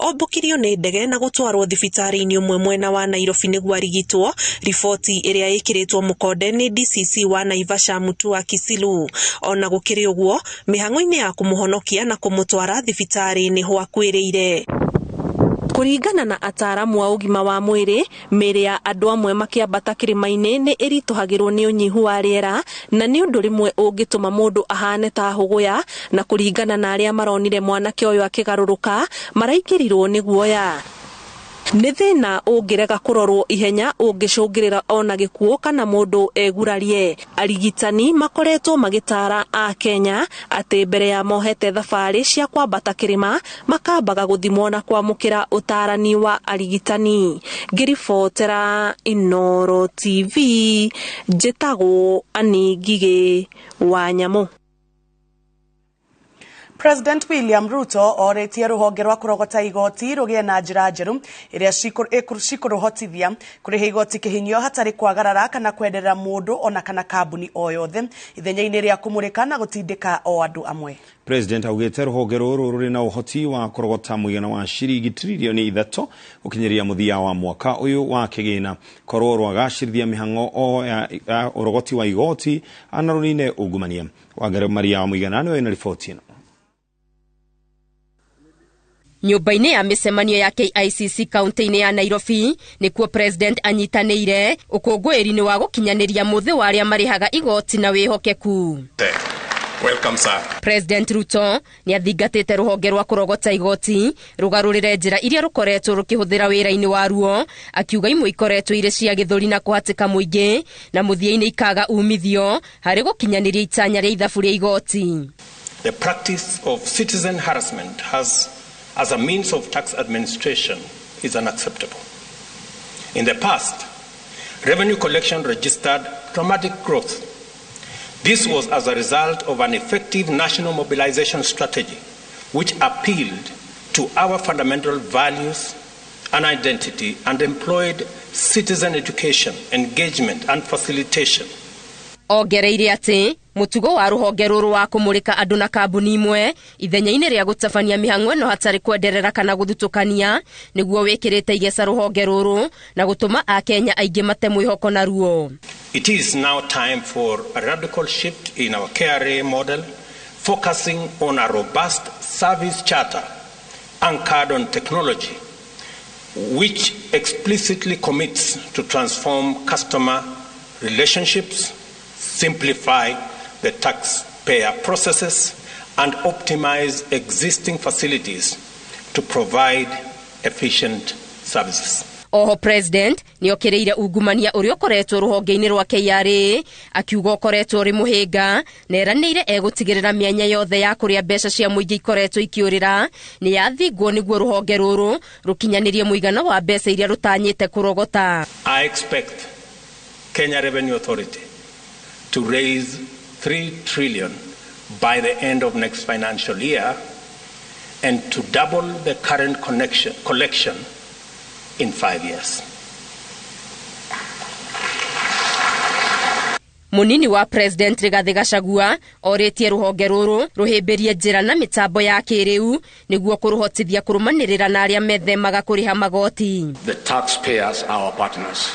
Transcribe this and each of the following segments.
ombukirio ni ndege na gutwarwo thibitari-ini umwe mwena wa Nairobi niguo arigitwo. Riboti iria ikiritwo mukonde ni DCC wa Naivasha Mutua Kisilu. Ona gukiri uguo mihango-ini ya kumuhonokia na kumutwara thibitari-ini hwakwiriire. Kuringana na ataramu wa ugima wa mwiri, mĩĩrĩ ya andu amwe makiambata kĩrĩma-inĩ nĩ ĩritũhagĩrwo nĩ ũnyihu wa rĩera na nĩ ũndũ rĩmwe ũngĩtũma mũndũ ahane ta hũgũya, na kũringana na arĩa maronire mwanake ũyũ akĩgarũrũka maraingĩrirwo nĩ guoya. Nĩ thĩna ũngĩrega kũrorwo ihenya ũngĩcũngĩrĩra ona gĩkuũ kana mũndũ egurarie. Arigitani makoretwo magĩtara a Kenya atĩ mbere ya mohete thabarĩ cia kwambata kĩrĩma makambaga gũthimwo na kwamũkĩra ũtarani wa arigitani. Ngĩribotera Inooro TV, njĩtagwo Ani Ngigĩ wa Nyamũ. President William Ruto oretie ruhonge rwa kurogota igoti rugie na njira njeru iria cikuruhotithia kuriha igoti kihinyio hatari kwagarara kana kwenderera mundu ona kana kambuni o yothe ithenya-ini ria kumurika na gutindika o andu amwe. President augite ruhonge ruru ruri na uhoti wa kurogota muigana wa ciringi trilioni 3 ukinyeria muthia wa mwaka uyu wa kigina korwo rwagacirithia mihango o ya urogoti wa igoti anarunine ungumania. Wangare Maria wa muigana ni wena riboti ino. Nyumba-inĩ ya mĩcemanio ya KICC kaunti-inĩ ya Nairobi nĩkuo president anyitanĩire ũkũngũĩri-inĩ wa gũkinyanĩria mũthĩ wa arĩa marĩhaga igoti na wĩhokeku. Welcome, sir. President Ruto nĩ athingatĩte rũhonge rwa kũrogota igoti rũgarũrĩre njĩra iria rũkoretwo rũkĩhũthĩra wĩra-inĩ waruo, akiuga imwe ikoretwo irĩ cia gĩthũri na kũhatĩka mũingĩ na mũthia-inĩ ikaga umithio harĩ gũkinyanĩria itanya rĩa ithabu rĩa igoti. The practice of citizen harassment as a means of tax administration is unacceptable. In the past, revenue collection registered dramatic growth. This was as a result of an effective national mobilization strategy which appealed to our fundamental values and identity and employed citizen education, engagement and facilitation. Ongereire atĩ mutugo wa ruhonge ruru wa kumurika andu na kambuni imwe ithenya-ini ria gutabania mihango no hatari kwenderera kana guthutukania niguo wikirite igesa ruhonge ruru na gutuma a Kenya aingi mate mwihoko na ruo. It is now time for a radical shift in our KRA model, focusing on a robust service charter anchored on technology, which explicitly commits to transform customer relationships, simplify the taxpayer processes and optimize existing facilities to provide efficient services. Oho president ni okireire ungumania uria ukoretwo ruhonge-ini rwa KRA akiuga ukoretwo uri muhinga na eranĩire egutigirira mianya yothe ya kuria mbeca cia muingi ikoretwo ikiurira ni yathingwo niguo ruhonge ruru rukinyanirie muigana wa mbeca iria rutanyite kurogota. I expect Kenya Revenue Authority to raise 3 trillion by the end of next financial year and to double the current collection in 5 years. Munini wa president Rigathi Gachagua oretie ruhonge ruru ruhimbirie njira na mitambo ya kiriu niguo kuruhotithia kurumanirira na aria methemaga kuriha magoti. The taxpayers are our partners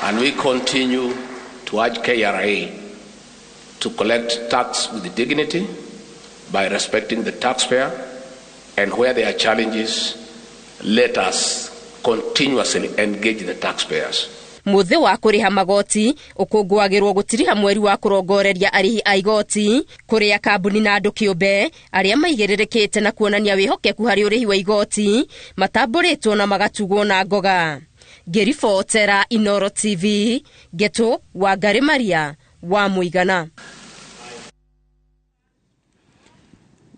and we continue to urge KRA to collect tax with dignity by respecting the taxpayer, and where there are challenges, let us continuously engage the taxpayers. Muthi wa kuriha magoti ukungwagirwo gutiriha mweri wa kurongoreria arihi a igoti kuria kambuni na andu kiumbe aria maigiririkite na kuonania wihokeku hari urihi wa igoti matamburitwo na magatugwo na ngoga. Ngĩribotera Inooro TV, Geto Wangari Maria wa Muigana.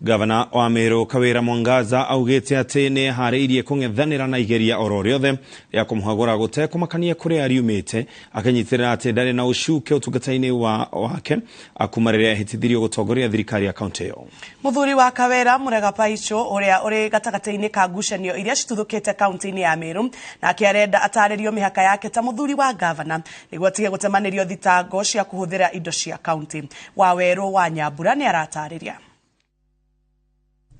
Gavana wa Meru Kawira Mwangaza augite ati ni hariirie kung'ethanira na igeria oro riothe ria kumuhagura gute kumakania kuri ariumite akanyitirira ati ndari na ucuke utungata-ini wake akumarĩrĩra hitithirio gutongoria thirikari ya kaunti yo. Muthuri wa Kawira Murega Paicho uria uri gatagata-ini ka ngucanio iria cituthukite kaunti-ini ya Meru na akiarenda ataririo mihaka yake ta muthuri wa gavana niguo tige gutemanirio thitango cia kuhuthira indo cia kaunti. Waweru wa Nyambura ni aratariria.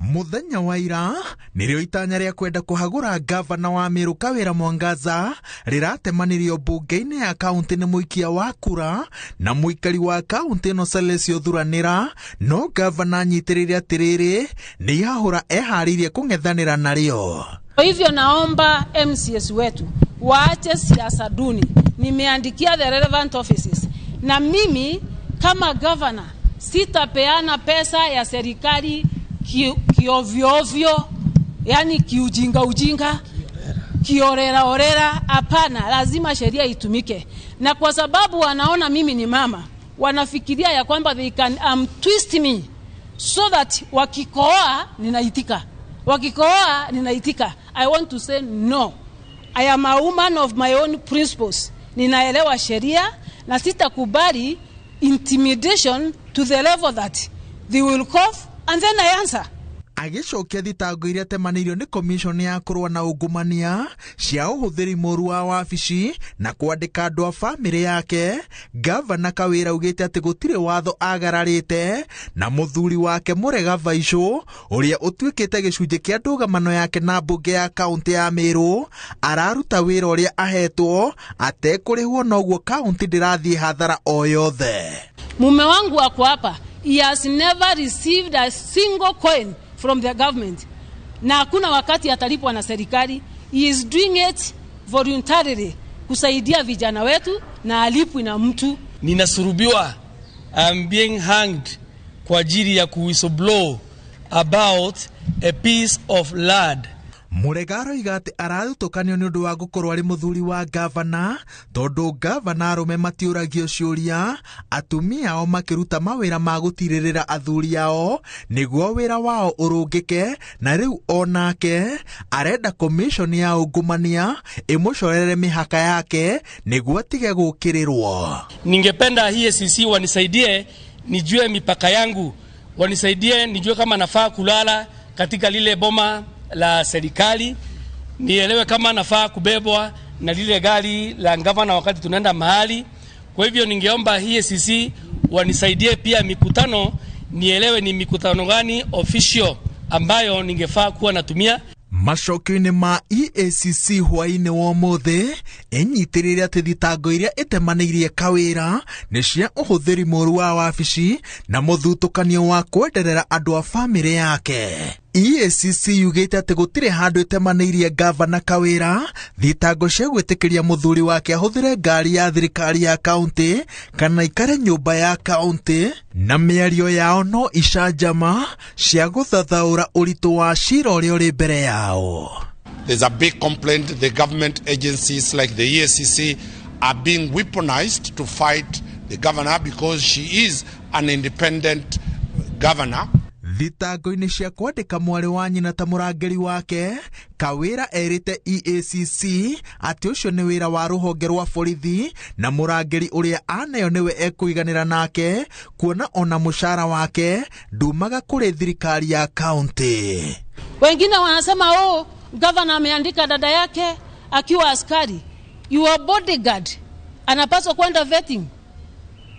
Muthenya wa ira nirio itanya ria kwenda kuhagura gavana wa Meru Kawira Mwangaza riratemanirio bunge-ini ya kaunti ni muikia wa kura na muikari wa kaunti no Celesio Thuranira, no gavana nyitirire atiriri ni yahura eharirie kung'ethanira nario. Kwa hivyo naomba MCS wetu waache siasa duni. Nimeandikia the relevant offices, na mimi kama governor sitapeana pesa ya serikali kiovyo, yani kiujinga, kiorera. Hapana, lazima sheria itumike. Na kwa sababu wanaona mimi ni mama, wanafikiria ya kwamba they can twist me so that wakikoa ninaitika. I want to say no. I am a woman of my own principles. Ninaelewa sheria na sitakubali intimidation to the level that they will cough and then I answer. Agicokia thitango iria temanirio ni commission ya kurwa na ungumania cia uhuthiri moru wa wabici na kwandika andu a family yake, gavana Kawira ugite ati gutire watho agararite na muthuri wake Murega Vaisho uria utwikite gicunje kia ndugamano yake na bunge ya kaunti ya Meru araruta wira uria ahetwo atekurihwo noguo kaunti ndirathie hathara o yothe. Mume wangu ako hapa, he has never received a single coin from the government, na hakuna wakati atalipwa na serikali. He is doing it voluntarily kusaidia vijana wetu na alipwi na mtu. Ninasurubiwa, I'm being hanged kwa ajili ya kuwhistleblow about a piece of land. Muregaro igate ararutokanio ni undu wa gukorwo ari muthuri wa gavana, tondu gavana arume matiuragio ciuria, atumia ao makiruta mawira ma gutiririra athuri ao niguo wira wao urungike, na riu onake arenda commission ya ungumania imucorere mihaka yake niguo atige gukirirwo. Ningependa hii SCC wanisaidie nijue mipaka yangu, wanisaidie nijue kama nafaa kulala katika lile boma la serikali, nielewe kama nafaa kubebwa na lile gari la gavana wakati tunaenda mahali. Kwa hivyo ningeomba hii SCC wanisaidie pia mikutano, nielewe ni mikutano gani official ambayo ningefaa kuwa natumia. Macokio-ini ma EACC hwaini wa mothe enyitirire ati thitango iria itemanirie Kawira ni cia uhuthiri moru wa wabici na muthutukanio wa kwenderera andu a family yake. EACC yugite ati gutire handu itemanirie gavana Kawira thitango cia gwitikiria muthuri wake ahuthire ngari ya thirikari ya kaunti kana ikare nyumba ya kaunti, na miario yao no icanjama cia guthathaura uritu wa cira uria uri mbere yao. There's a big complaint the government agencies like the EACC are being weaponized to fight the governor because she is an independent governor. Thitango-ini cia kwandika mwari wa nyina ta murangeri wake, Kawira erite EACC ati ucio ni wira wa ruhonge rwa borithi na murangeri uria anayo niwe ekuiganira nake, kuona ona mushara wake ndumaga kuri thirikari ya kaunti. Wengine wanasema governor ameandika dada yake akiwa askari. Your bodyguard anapaswa kwenda vetting.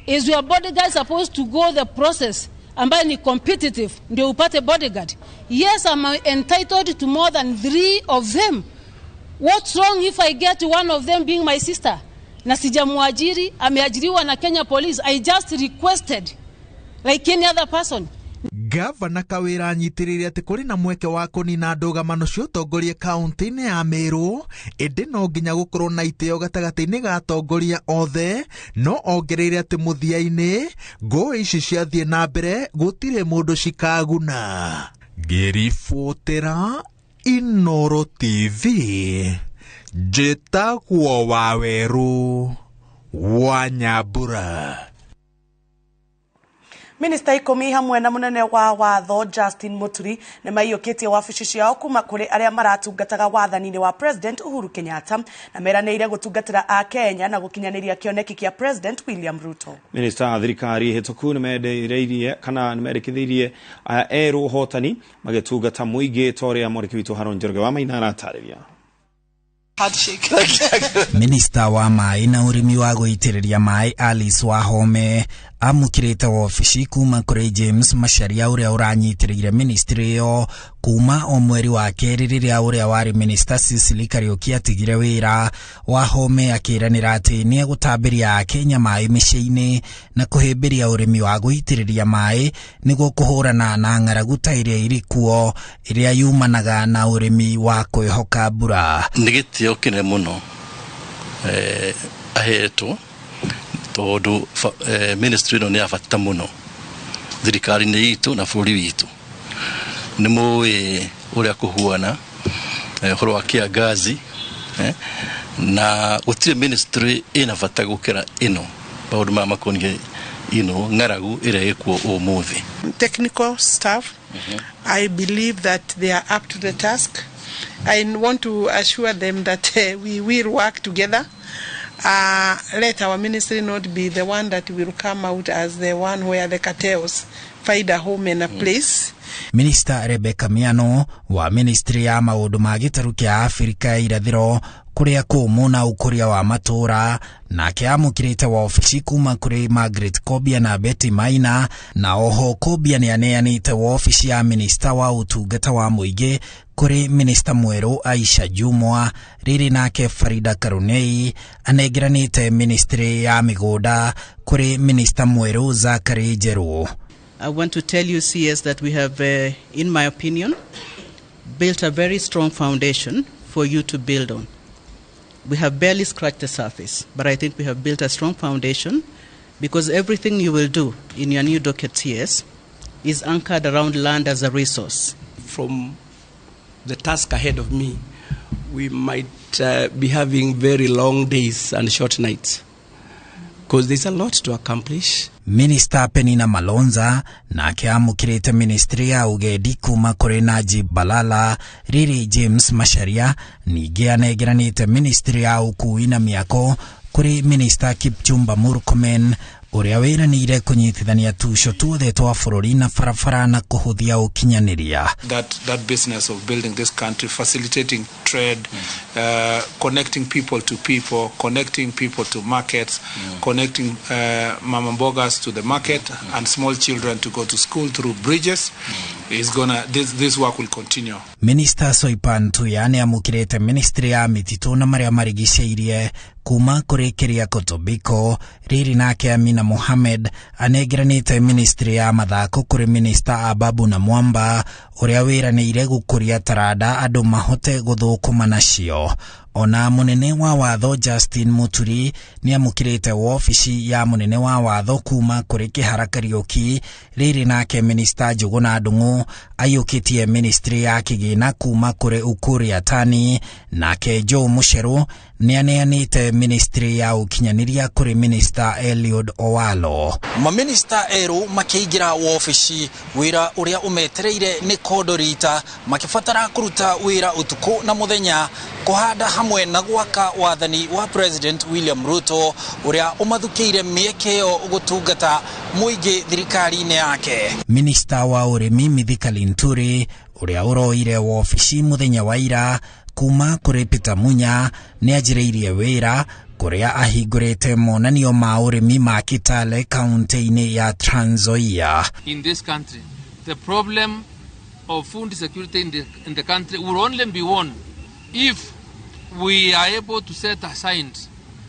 Is your bodyguard supposed to go the process ambaye ni competitive ndio upate bodyguard? Yes, I'm entitled to more than 3 of them. What's wrong if I get one of them being my sister? Na sijamuajiri, ameajiriwa na Kenya Police. I just requested like any other person. Gavana Kawira nyitirire ati kuri na mweke wa kunina ndugamano cio tongoria kaunti-ini ya Meru, indi no nginya gukorwo na iteo gatagati-ini ga tongoria othe, no ongereire ati muthia-ini ngũĩ ici ciathie na mbere gutire mundu cikaguna. Ngiribotera Inooro TV, njĩtagwo Waweru wa Nyambura. Minister ikumi hamwe na munene wa watho Justin Muturi ni maiyukitie wabici ciao kuma kuri aria maratungataga wathani-ini wa President Uhuru Kenyatta na meranĩire gutungatira a Kenya na gukinyaniria kioneki kia President William Ruto. Minister thirikari hituku ni mendeirie kana ni mendekithirie eru hotani magitungata muingi toria muriki witu Haron Njoroge wa Maina aratarĩria. Minister wa mai na urimi wa guitiriria mai Alice Wahome amukirite wabici kuma kuri James Macharia uria uranyitirire Ministerial kuma o mweri wa keri riria uria wari Minister Cecily Kariuki atigire wira wa home akiranira ati ni gutambiria Kenya mai miciini na kuhimbiria urimi wa guitiriria mai niguo kuhurana na ng'aragu ta iria irikuo iria yumanaga na urimi wa kwihoka mbura. Nĩ gĩtĩo kĩnene mũno ahetwo tondu ministry no nĩ abata mũno thirikari-inĩ itũ na bũrũri witũ. Nĩ mũĩ ũrĩa kũhuana ũhoro wa kĩangazi na gũtirĩ ministry ĩna bata gũkĩra ĩno maũndũ maya makoniĩ ng'aragu ĩrĩa ĩkuo ũmũthĩ. Technical staff, I believe that they are up to the task. I want to assure them that we will work together. Let our ministry not be the one that will come out as the one where the cartels find a home and a place. Minister Rebecca Miano wa Ministry ya maundu ma gitaru kia Afrika irathiro kuria kumu na ukuria wa matura na kiamukirite wa ofici kuma kuri Margaret Kobia na Betty Maina na oho Kobia ni aneanite wa ofici ya Minister wa utungata wa muingi kuri Minister mweru Aisha Jumwa riri nake Farida Karunei anegiranite Ministry ya migunda kuri Minister mweru Zakari Jeru. I want to tell you, CS, that we have, in my opinion, built a very strong foundation for you to build on. We have barely scratched the surface, but I think we have built a strong foundation because everything you will do in your new docket, CS, is anchored around land as a resource. From the task ahead of me, we might be having very long days and short nights because there's a lot to accomplish. Minister Penina Malonza na kiamukirite Ministry ya ugedi kuma kuri Najib Balala riri James Macharia ningĩ anegiranite Ministry ya ukui na miako kuri Minister Kipchumba Murkomen uria wiranire kunyitithania tuco tuothe twa bũrũri na barabara na kuhuthia ukinyaniria. That business of building this country, facilitating trade, connecting people to people, connecting people to markets, connecting mama mbogas to the market and small children to go to school through bridges is gonna this work will continue. Minister Soipan Tuyane amukirite Ministry ya mititu na maria marigicĩirie kuma kuri Keriako Tobiko riri nake Amina Mohamed anegiranite Ministry ya mathako kuri Minister Ababu na Mwamba uria wiranĩire gukuria taranda andu mahote guthukuma nacio. Ona munene wa watho Justin Muturi ni amukirite ofici ya munene wa watho kuma kuri Kihara Kariuki riri nake Minister Njuguna Ndung'u ayukitie Ministry ya kigina kuma kuri Ukuri Atani nake Joe Musheru ni aneanite Ministry ya ukinyaniria kuri Minister Eliud Owalo. Maminister eru makiingira ofici wira uria umetereire ni kodorita makifatara kuruta wira utuku na muthenya kuhanda hamwe na gwaka wathani wa President William Ruto uria umathukiire miekeo gutungata muingi thirikari-ini yake. Minister wa urimi Mithika Linturi uria uroire ofici muthenya wa ira kuma kuri Peter Munya ni ajiriirie wira kuria ahingurite monanio ma urimi ma Kitale kaunti-ini ya Trans Nzoia. In this country, the problem of food security in the country will only be won if we are able to set aside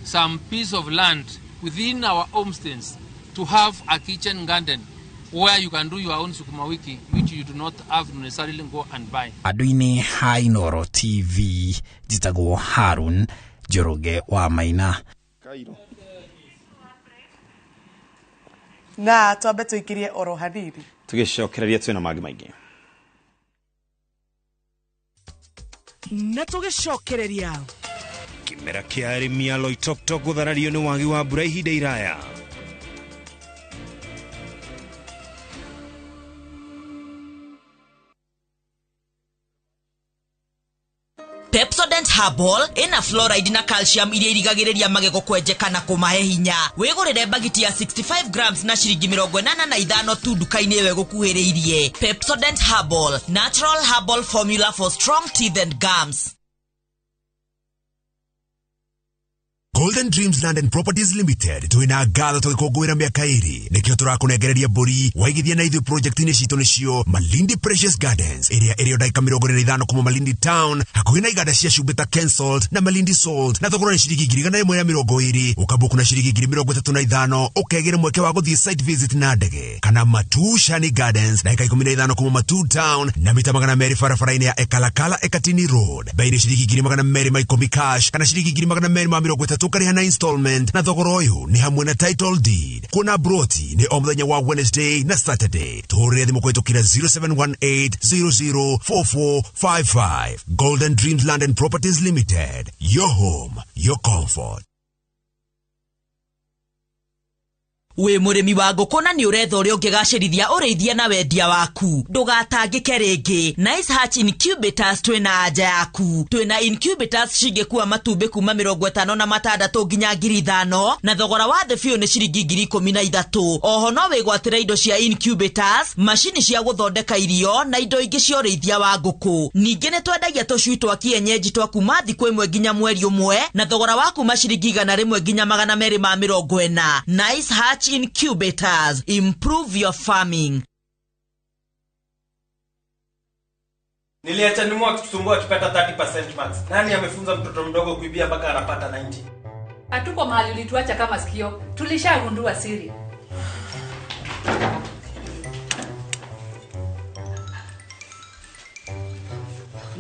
some piece of land within our homesteads to have a kitchen garden where you can do your own sukuma wiki, which you do not have to necessarily go and buy. Aduini Hainoro TV jitagwo Harun Joroge wa Maina. Na twambe tuikirie oro hanini tugicokereria twina magi maingi na tugicokereria kimera kia arimi a Loitoktok gutharario ni wagi wa mbura ihinda iraya. Pepsodent Herbal ina fluoride na calcium iria irigagiriria magego kwenjeka na kumahe hinya. Wigurire bagiti ya 65 grams na shiringi 85 tu duka-ini ewe gukuhiriirie. Pepsodent Herbal, natural herbal formula for strong teeth and gums. Golden Dreams Land and Properties Limited twina ngatho tugikungwira miaka iri nikio turakunegereria mburi waigithia na ithu project-ini citu nicio Malindi Precious Gardens iri odaika 25 kuma Malindi Town hakuhi na iganda cia Shubeta Cancelled na Malindi Sold na thogora ni ciringi 120 ukabuku na ciringi 35 ukegera mweke wa guthie site visit na ndege kana Matu Shani Gardens na 15 kuma Matu Town na mita 200 barabara-ini ya Ekalakala Ekatini Road bei ni ciringi 200 maikomi cash kana ciringi 230 kariha na installment na thogora uyu ni hamwe na title deed. Kuna broti ni o muthenya wa Wednesday na Saturday tuhurire thimu kwitukira 0718004455. Golden Dreams Land and Properties Limited, your home, your comfort. We murimi wa ngũkũ na nĩ ũretha ũrĩa ũngĩgacĩrithia ũrĩithia na wendia waku ndũgatangĩke rĩngĩ. Nice Hatch Incubators twĩna anja yaku. Twĩna incubators cingĩkua matumbĩ kuma 56 nginya 5,000 na thogora wa thĩ biũ nĩ ciringi 13,000. Oho no wĩgwatĩre indo cia incubators, macini cia gũthondeka irio na indo ingĩ cia ũrĩithia wa ngũkũ. Ningĩ nĩ twendagia tũcui twa kienyeji twa kuma thikũ ĩmwe nginya mweri ũmwe na thogora wa kuma ciringi 100 nginya 240. Nice Hatch Incubators, improve your farming. Niliacha nyuma wakitusumbua akipata 30% max. Nani amefunza mtoto mdogo kuibia mpaka anapata 90? Hatuko mahali ulituacha kama sikio. Tulishagundua siri.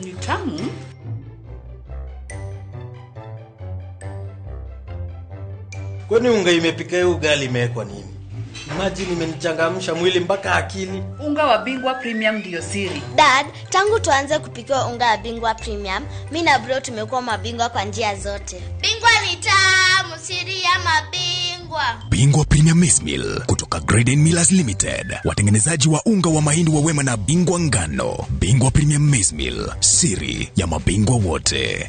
Ni tamu. Kwani unga imepika ugali imewekwa nini? Imagine imenichangamsha mwili mpaka akili. Unga wa Bingwa Premium ndio siri. Dad, tangu tuanze kupika unga wa Bingwa Premium, mimi na bro tumekuwa mabingwa kwa njia zote. Bingwa ni tamu, siri ya mabingwa. Bingwa Premium Maize Meal kutoka Graden Millers Limited, watengenezaji wa unga wa mahindi wa Wema na Bingwa ngano. Bingwa Premium Maize Meal, siri ya mabingwa wote.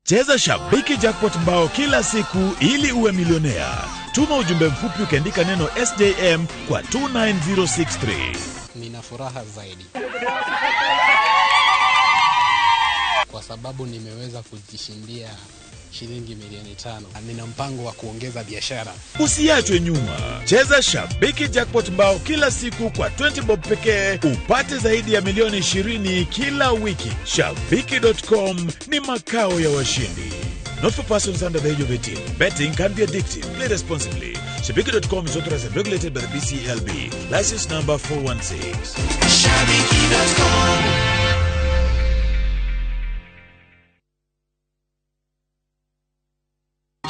Cheza Shabiki Jackpot mbao kila siku ili uwe milionea. Tuma ujumbe mfupi ukiandika neno SJM kwa 29063. Nina furaha zaidi kwa sababu nimeweza kujishindia shilingi milioni 5. Nina mpango wa kuongeza biashara. Usiachwe nyuma. Cheza Shabiki Jackpot mbao kila siku kwa 20 bob pekee upate zaidi ya milioni 20 kila wiki. Shabiki.com ni makao ya washindi. Not for persons under the age of 18. Betting can be addictive. Play responsibly. Shabiki.com is authorized and regulated by the BCLB. License number 416. Shabiki.com.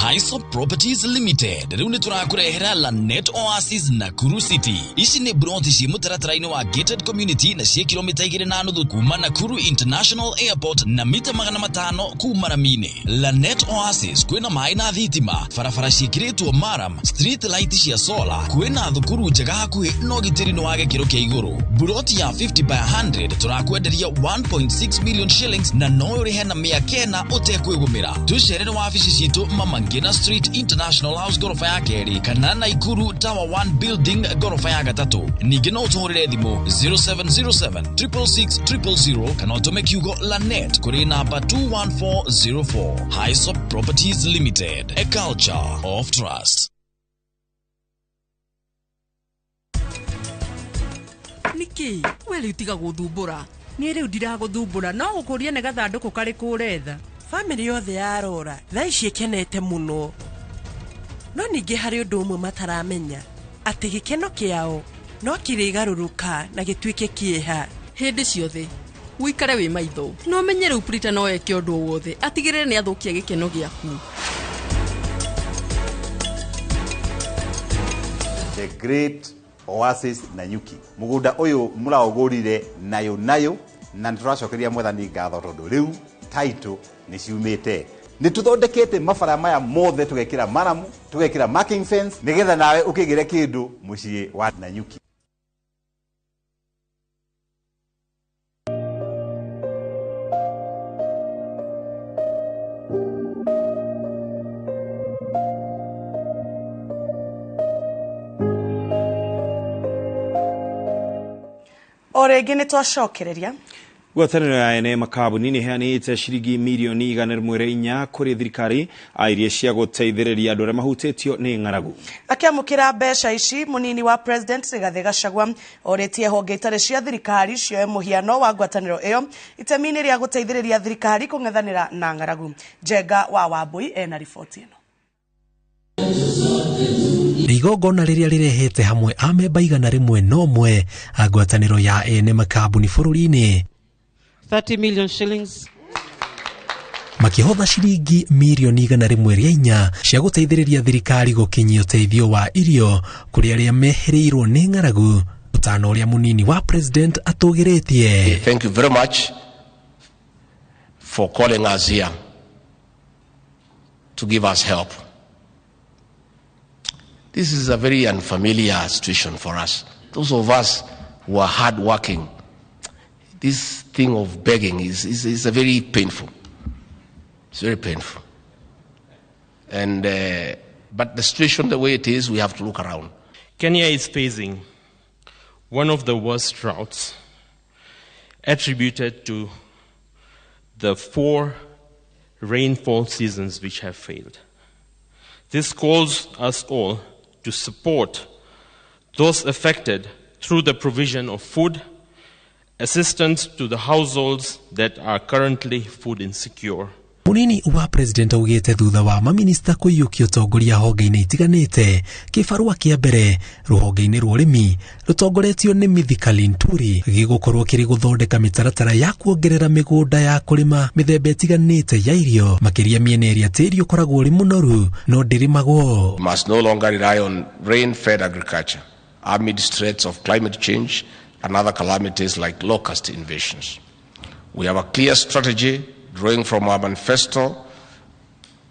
Highsop Properties Limited riu niturakurehera Lanet Oasis Nakuru City. Ici ni broti cia mutaratara-ini wa gated community na cia kilomita 2.5 kuma Nakuru International Airport na mita 500 kuma Ramine. Lanet Oasis kwina mai na thitima, barabara cikiritwo maram, street light cia solar, kwina thukuru njega hakuhi no gitiri no wage kiro kia iguru. Broti ya 50 by 100 turakwenderia 1.6 million shillings na no urihe na miakena utekwigumira. Tucerere wa ofisi citu Mama Ngina Street International House gorofa ya keri kana Naikuru Tower 1 Building gorofa ya gatatu. Ningi no tuhurire thimu 0707 666 000 kana utume kiugo Lanet kuri namba 21404. Highsop Properties Limited, a culture of trust. Niki, weli utiga guthumbura. Ni riu ndiraguthumbura no gukuria ne gathanduku kari kuretha. Family yothe yarora tha ici ikenete muno no ningi hari undu umwe mataramenya ati gikeno kiao no kirigaruruka na gitwike kieha hindi ciothe wikare wi maitho no menyere uprita no eke undu wothe atigirire ni athukia gikeno giaku. The Great Oasis Nanyuki mugunda uyu muraugurire nayo na turacokeria mwathani ngatho tondu riu title ni ciumite ni tuthondekete mabara maya mothe tugekira maramu tugekira marking fence nigetha nawe ukigire kindu mucii wa Nanyuki. Oregi ni twacokereria Gwatanĩro ya ene makabuni nĩ heanĩte ciringi mirioni 104 kũrĩ thirikari iria cia gũteithĩrĩria andũ arĩa mahutĩtio nĩ ng'aragu. Akĩamũkĩra mbeca ici, mũnini wa President Rigathĩ Gachagua orĩtie honge itarĩ cia thirikari cioe mũhiano wa ngwatanĩro ĩyo itemi-inĩ rĩa gũteithĩrĩria thirikari kũng'ethanĩra na ng'aragu. Njenga wa Wambui ena riboti ĩno. Igongona rĩrĩa rĩrehete hamwe amemba 101 a ngwatanĩro ya ene makabuni bũrũri-inĩ 30 million shillings. Makĩhotha ciringi mirioni 104 cia gũteithĩrĩria thirikari gũkinyia ũteithio wa irio kũrĩ arĩa mehereirwo nĩ ng'aragu. Ũtano ũrĩa mũnini wa President atũgĩrĩtie. Thank you very much for calling us here to give us help. This is a very unfamiliar situation for us. Those of us who are hard working, this thing of begging is a very painful. It's very painful. And but the situation the way it is, we have to look around. Kenya is facing one of the worst droughts attributed to the 4 rainfall seasons which have failed. This calls us all to support those affected through the provision of food, assistance to the households that are currently food insecure. Munini wa President augĩte thutha wa maminista kũiyũkia ũtongoria honge-inĩ itiganĩte, kĩbarũa kĩa mbere rũhonge-inĩ rwa ũrĩmi rũtongoretio nĩ Mithika Linturi gĩgũkorwo kĩrĩ gũthondeka mĩtaratara ya kuongerera mĩgũnda ya kũrĩma mĩthemba ĩtiganĩte ya irio, makĩria mĩena ĩrĩa tĩri ũkoragwo ũrĩ mũnoru no ndĩrĩmagwo. Must no longer rely on rain-fed agriculture amid threats of climate change and other calamities like locust invasions. We have a clear strategy drawing from our manifesto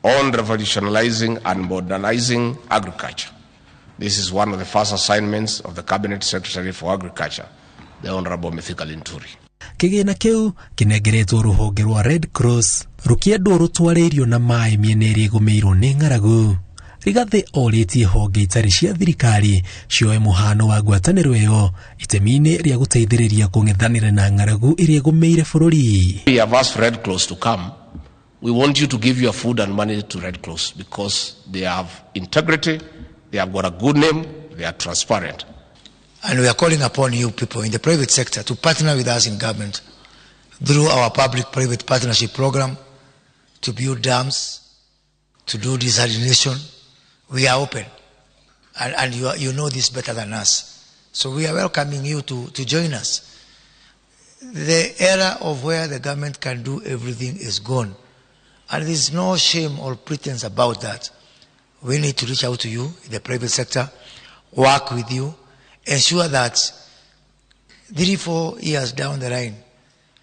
on revolutionizing and modernizing agriculture. This is one of the first assignments of the Cabinet Secretary for Agriculture, the Honorable Mithika Linturi. Kĩgĩna kĩu kĩnengeretwo rũhonge rwa Red Cross rũkĩendwo rũtware irio na maĩ mĩena ĩrĩa ĩgũmĩirwo nĩ ng'aragu. Rigathĩ orĩtie honge itarĩ cia thirikari cioe mũhano wa ngwatanĩro ĩyo itemi-inĩ rĩa gũteithĩrĩria kũng'ethanĩra na ng'aragu ĩrĩa ĩgũmĩire bũrũri. We have asked Red Cross to come. We want you to give your food and money to Red Cross because they have integrity, they have got a good name, they are transparent. And we are calling upon you people in the private sector to partner with us in government through our public-private partnership program to build dams, to do desalination. We are open, and you know this better than us. So we are welcoming you to join us. The era of where the government can do everything is gone. And there is no shame or pretense about that. We need to reach out to you in the private sector, work with you, ensure that 3-4 years down the line,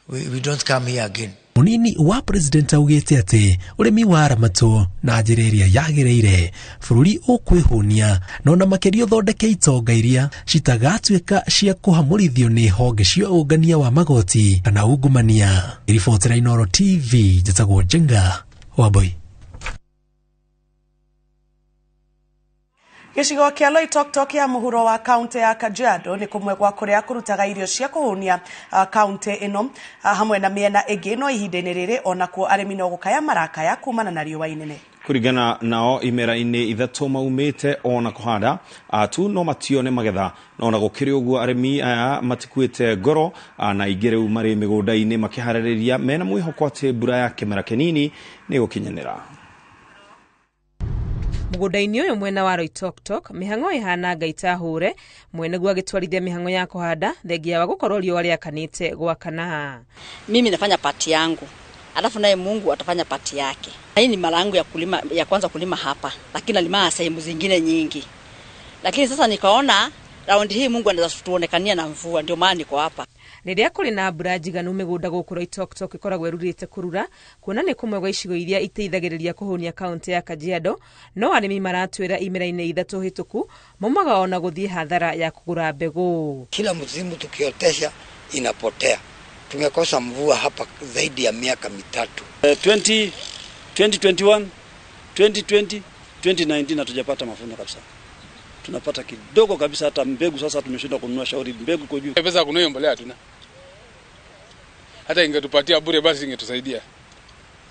we don't come here again. Munini wa President augĩte atĩ ũrĩmi wa ramatũ na njĩra ĩrĩa yagĩrĩire bũrũri ũkwĩhũnia no na makĩria ũthondeke itonga iria citagatuĩka cia kũhamũrithio nĩ honge cia ũngania wa magoti kana ungumania. Riboti ya Inooro TV njĩtagwo Njenga Wambui. Gĩcigo kĩa Loitoktok ya mũhuro wa kaunti ya Kajiado nĩ kũmwe gwa kũrĩa kũrutaga irio cia kũhũnia kaunti ĩno hamwe na mĩena ĩngĩ no ihinda-inĩ rĩrĩ onakuo arĩmi no gũkaya marakaya kumana na riũa inene. Kũringana nao imera-inĩ ithatũ maumĩte ona kũhanda tu no matione magetha no na gũkĩrĩ ũguo arĩmi aya matikuĩte ngoro na aingĩ rĩu marĩ mĩgũnda-inĩ makĩharĩrĩria mena mwĩhoko atĩ mbura ya kĩmera kĩnini nĩ gũkinyanĩra. Mũgũnda-inĩ ũyũ mwena wa Loitoktok mĩhang'o ĩhana ngaita hũre mwene gwa gĩtwarithia mĩhang'o ya kũhanda thengia wa gũkorwo riũa rĩakanĩte gwakana. Mimi nafanya pati yangu, alafu naye Mungu atafanya pati yake. Hii ni mara yangu ya kwanza kulima hapa, lakini nalima sehemu zingine nyingi. Lakini sasa nikaona raundi hii Mungu anaweza tuonekania na mvua, ndio maana niko hapa. Rĩrĩa kũrĩ na mbura njiganu mĩgũnda gũkũ Loitoktok ĩkoragwo ĩrurĩte kũrura kuona nĩ kũmwe gwa icigo iria iteithagĩrĩria kũhũnia kaunti ya Kajiado no arĩmi maratwĩra imera-inĩ ithatũ hĩtũku maumaga ona gũthiĩ hathara ya kũgũra mbegũ. Kila msimu tukiotesha inapotea. Tumekosa mvua hapa zaidi ya miaka mitatu. 2021, 2020, 2019 hatujapata mavuno kabisa. Tunapata kidogo kabisa, hata mbegu sasa tumeshinda kununua shauri mbegu kwa juu. Pesa kununua mbolea hatuna. Hata ingetupatia bure basi ingetusaidia.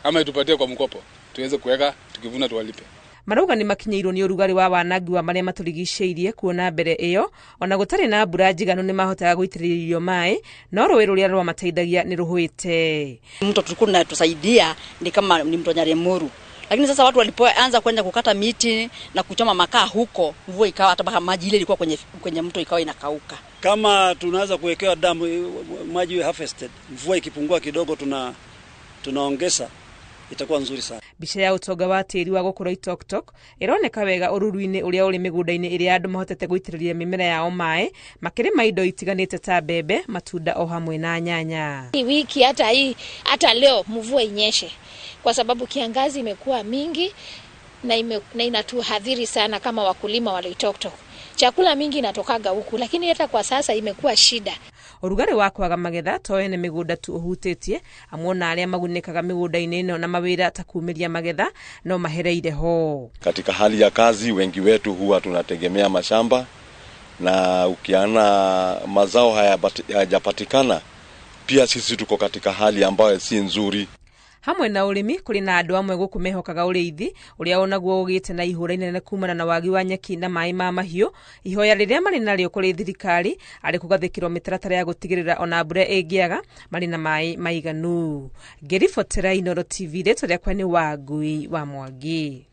Ama itupatie kwa mkopo. Tuweze kuweka tukivuna tuwalipe. Marauga ni makinyeirwo ni urugari wa wanangi wa maria maturigiceirie kuona mbere iyo ona gutari na mbura njiganu ni mahotaga guitiririo mai no rũĩ rũrĩa rwa mateithagia ni ruhwite. Mto tulikuwa tunatusaidia ni kama ni mto Nyaremuru. Lakini sasa watu walipoanza kwenda kukata miti na kuchoma makaa huko, mvua ikawa hata maji ile ilikuwa kwenye mto ikawa inakauka. Kama tunaanza kuwekewa damu maji iwe harvested, mvua ikipungua kidogo tunaongeza, itakuwa nzuri sana. Bica ya utonga wa tĩri wa gũkũra itoktok ironeka wega ũruru-inĩ ũrĩa ũrĩ mĩgũnda-inĩ ĩrĩa andũ mahotete gũitĩrĩria mĩmera yao maĩ makĩrĩma indo itiganĩte ta mbembe, matunda o hamwe na nyanya. Hii wiki hata leo mvua inyeshe kwa sababu kiangazi imekuwa mingi na inatuhadhiri sana kama wakulima wa itoktok. Chakula mingi inatokaga huku lakini hata kwa sasa imekuwa shida. Urugari wa kwaga magetha toene migunda tu uhutetie amwona aria magunikaga migunda-inĩ ĩno na mawĩra ta kuumiria magetha no mahereire ho. Katika hali ya kazi wengi wetu huwa tunategemea mashamba na ukiana mazao hayajapatikana pia sisi tuko katika hali ambayo si nzuri. Hamwe na urimi kuri na andu amwe guku mehokaga uriithi uria onaguo ugite na ihura inene kumana na wagi wa nyeki na mai ma mahiu. Ihoya riria mari narĩo kuri thirikari ari kugathikirwo mitaratara ya gutigirira ona mbura ingiaga mari na mai maiganu. Ngiribotera Inooro TV reto riakwa ni Wangui wa Mwangi.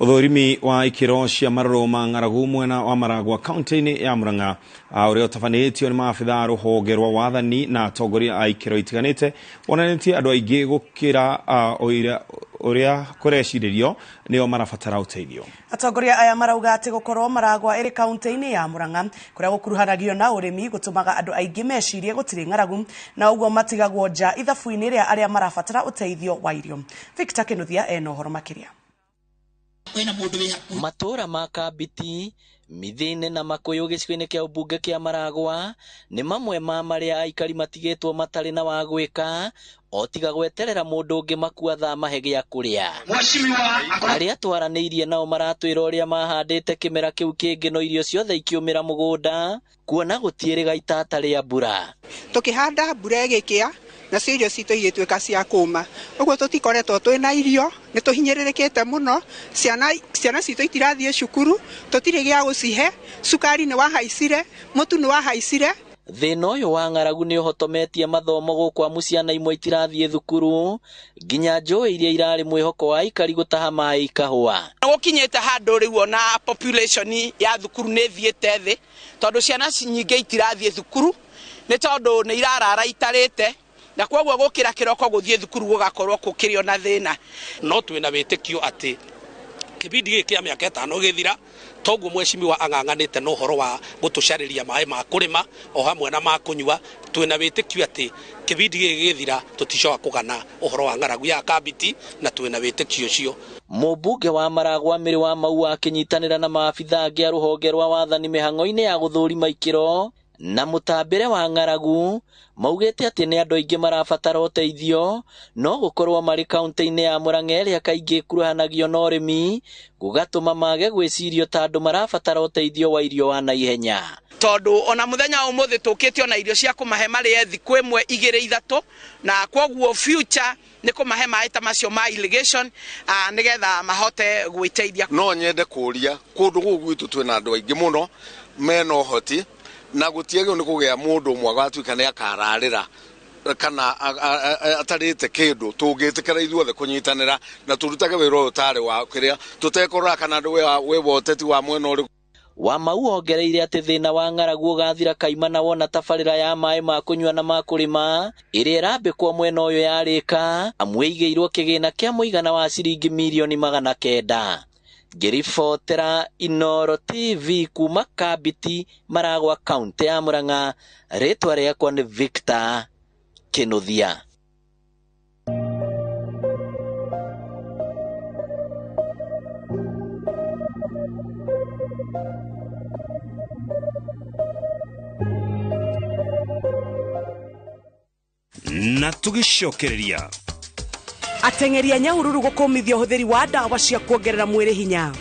Uthurimi wa ikiro cia marũrũ ma ng'aragu mwena wa Maragwa kaunti-inĩ ya Murang'a ũrĩa ũtabanĩtio nĩ maabitha rũhonge rwa wathani na atongoria a ikiro itiganĩte wonanĩtie andũ aingĩ gũkĩra ũrĩa kũrecirĩrio nĩo marabatara ũteithio. Atongoria aya marauga atĩ gũkorwo Maragwa ĩrĩ kaunti-inĩ ya Murang'a kũrĩa gũkuruhanagio na ũrĩmi gũtũmaga andũ aingĩ mecirie gũtirĩ ng'aragu na ũguo matigagwo nja ithabu-inĩ rĩa arĩa marabatara ũteithio wa irio. Victor Kinuthia ena ũhoro makĩria. Matura ma Kabiti, Mithine na Makuyu gĩcigo-inĩ kĩa ũmbunge kĩa Maragwa nĩ mamwe ma marĩa aikari matigĩtwo matarĩ na wa gwĩka o tiga gweterera mũndũ ũngĩ makua thaa mahe gĩa kũrĩa. Arĩa twaranĩirie nao maratwĩra ũrĩa mahandĩte kĩmera kĩu kĩngĩ no irio ciothe ikĩũmĩra mũgũnda kuona gũtiĩrĩga itata rĩa mbura. Tũkĩhanda mbura ĩgĩkĩa na cio irio citũ igĩtuĩka cia kũma. Ũguo tũtikoretwo twĩna irio, nĩ tũhinyĩrĩrĩkĩte mũno, ciana citũ itirathiĩ cukuru, tũtirĩ gĩa gũcihe, cukari nĩ wahaicire, mũtu nĩ wahaicire. Thĩna ũyũ wa ng'aragu nĩ ũhotometie mathomo gũkũ amu ciana imwe itirathiĩ thukuru, nginya njũĩ iria irarĩ mwĩhoko wa aikari gũtaha maĩ ikahũa. Gũkinyĩte handũ rĩu ona population ya thukuru nĩ thiĩte thĩ, tondũ ciana nyingĩ itirathiĩ thukuru, nĩ tondũ nĩ irarara itarĩte. Na kwoguo gũkĩra kĩroko gũthiĩ thukuru gũgakorwo kũkĩrĩo na thĩna. No twĩna wĩtĩkio atĩ kĩbindi gĩkĩ kĩa mĩaka 5 gĩthira toguo mheshimiwa ang'ang'anĩte na ũhoro wa gũtũcarĩria maĩ ma kũrĩma o hamwe na ma kũnyua. Twĩna wĩtĩkio atĩ kĩbindi gĩkĩ gĩthira tũticoka kũgana ũhoro wa ng'aragu ya Kabiti na twĩna wĩtĩkio ũcio. Mũmbunge wa Maragwa Mĩrĩ wa Mau akĩnyitanĩra na maabitha angĩ a rũhonge rwa wathani mĩhang'o-inĩ ya gũthũrima ikĩro na mũtambĩre wa ng'aragu maugĩte atĩ nĩ andũ aingĩ marabatara ũteithio no gũkorwo marĩ kaunti-inĩ ya Murang'a ĩrĩa kaingĩ ĩkuruhanagio na ũrĩmi gũgatũma mage gwĩcirio ta andũ marabatara ũteithio wa irio wa naihenya. Tondũ ona mũthenya ũmũthĩ tũkĩte ona irio cia kũmahe marĩe thikũ ĩmwe 2-3 na kwoguo future nĩ kũmahe maĩ ta macio ma irrigation nĩgetha mahote gwĩteithia. No nyende kũria kũndũ gũkũ gwitũ twĩna andũ aingĩ mũno mena ũhoti na gũtiagĩrĩirwo nĩ kũgĩa mũndũ ũmwe agatuĩka nĩ akararĩra kana atarĩte kĩndũ tũngĩtĩkĩra ithuothe kũnyitanĩra na tũrutage wĩra ũyũ tarĩ wa kĩrĩa tũtekũrora kana andũ wĩ woteti wa mwena ũrĩkũ. Wamau ongereire atĩ thĩna wa ng'aragu ũgathira kaimana wona tabarĩra ya maĩ ma kũnyua na ma kũrĩma ĩrĩa ĩrambĩkwo mwena ũyũ yarĩka amu ĩigĩirwo kĩgĩna kĩa mũigana wa ciringi mirioni 900. Ngiribotera Inooro TV kuma Kabiti, Maragwa kaunti ya Murang'a, rĩtwa rĩakwa nĩ Victor Kinuthia. Na tũgĩcokereria ateng'eri a Nyahururu gũkũmithia ũhũthĩri wa ndawa cia kuongerera mwĩrĩ hinya.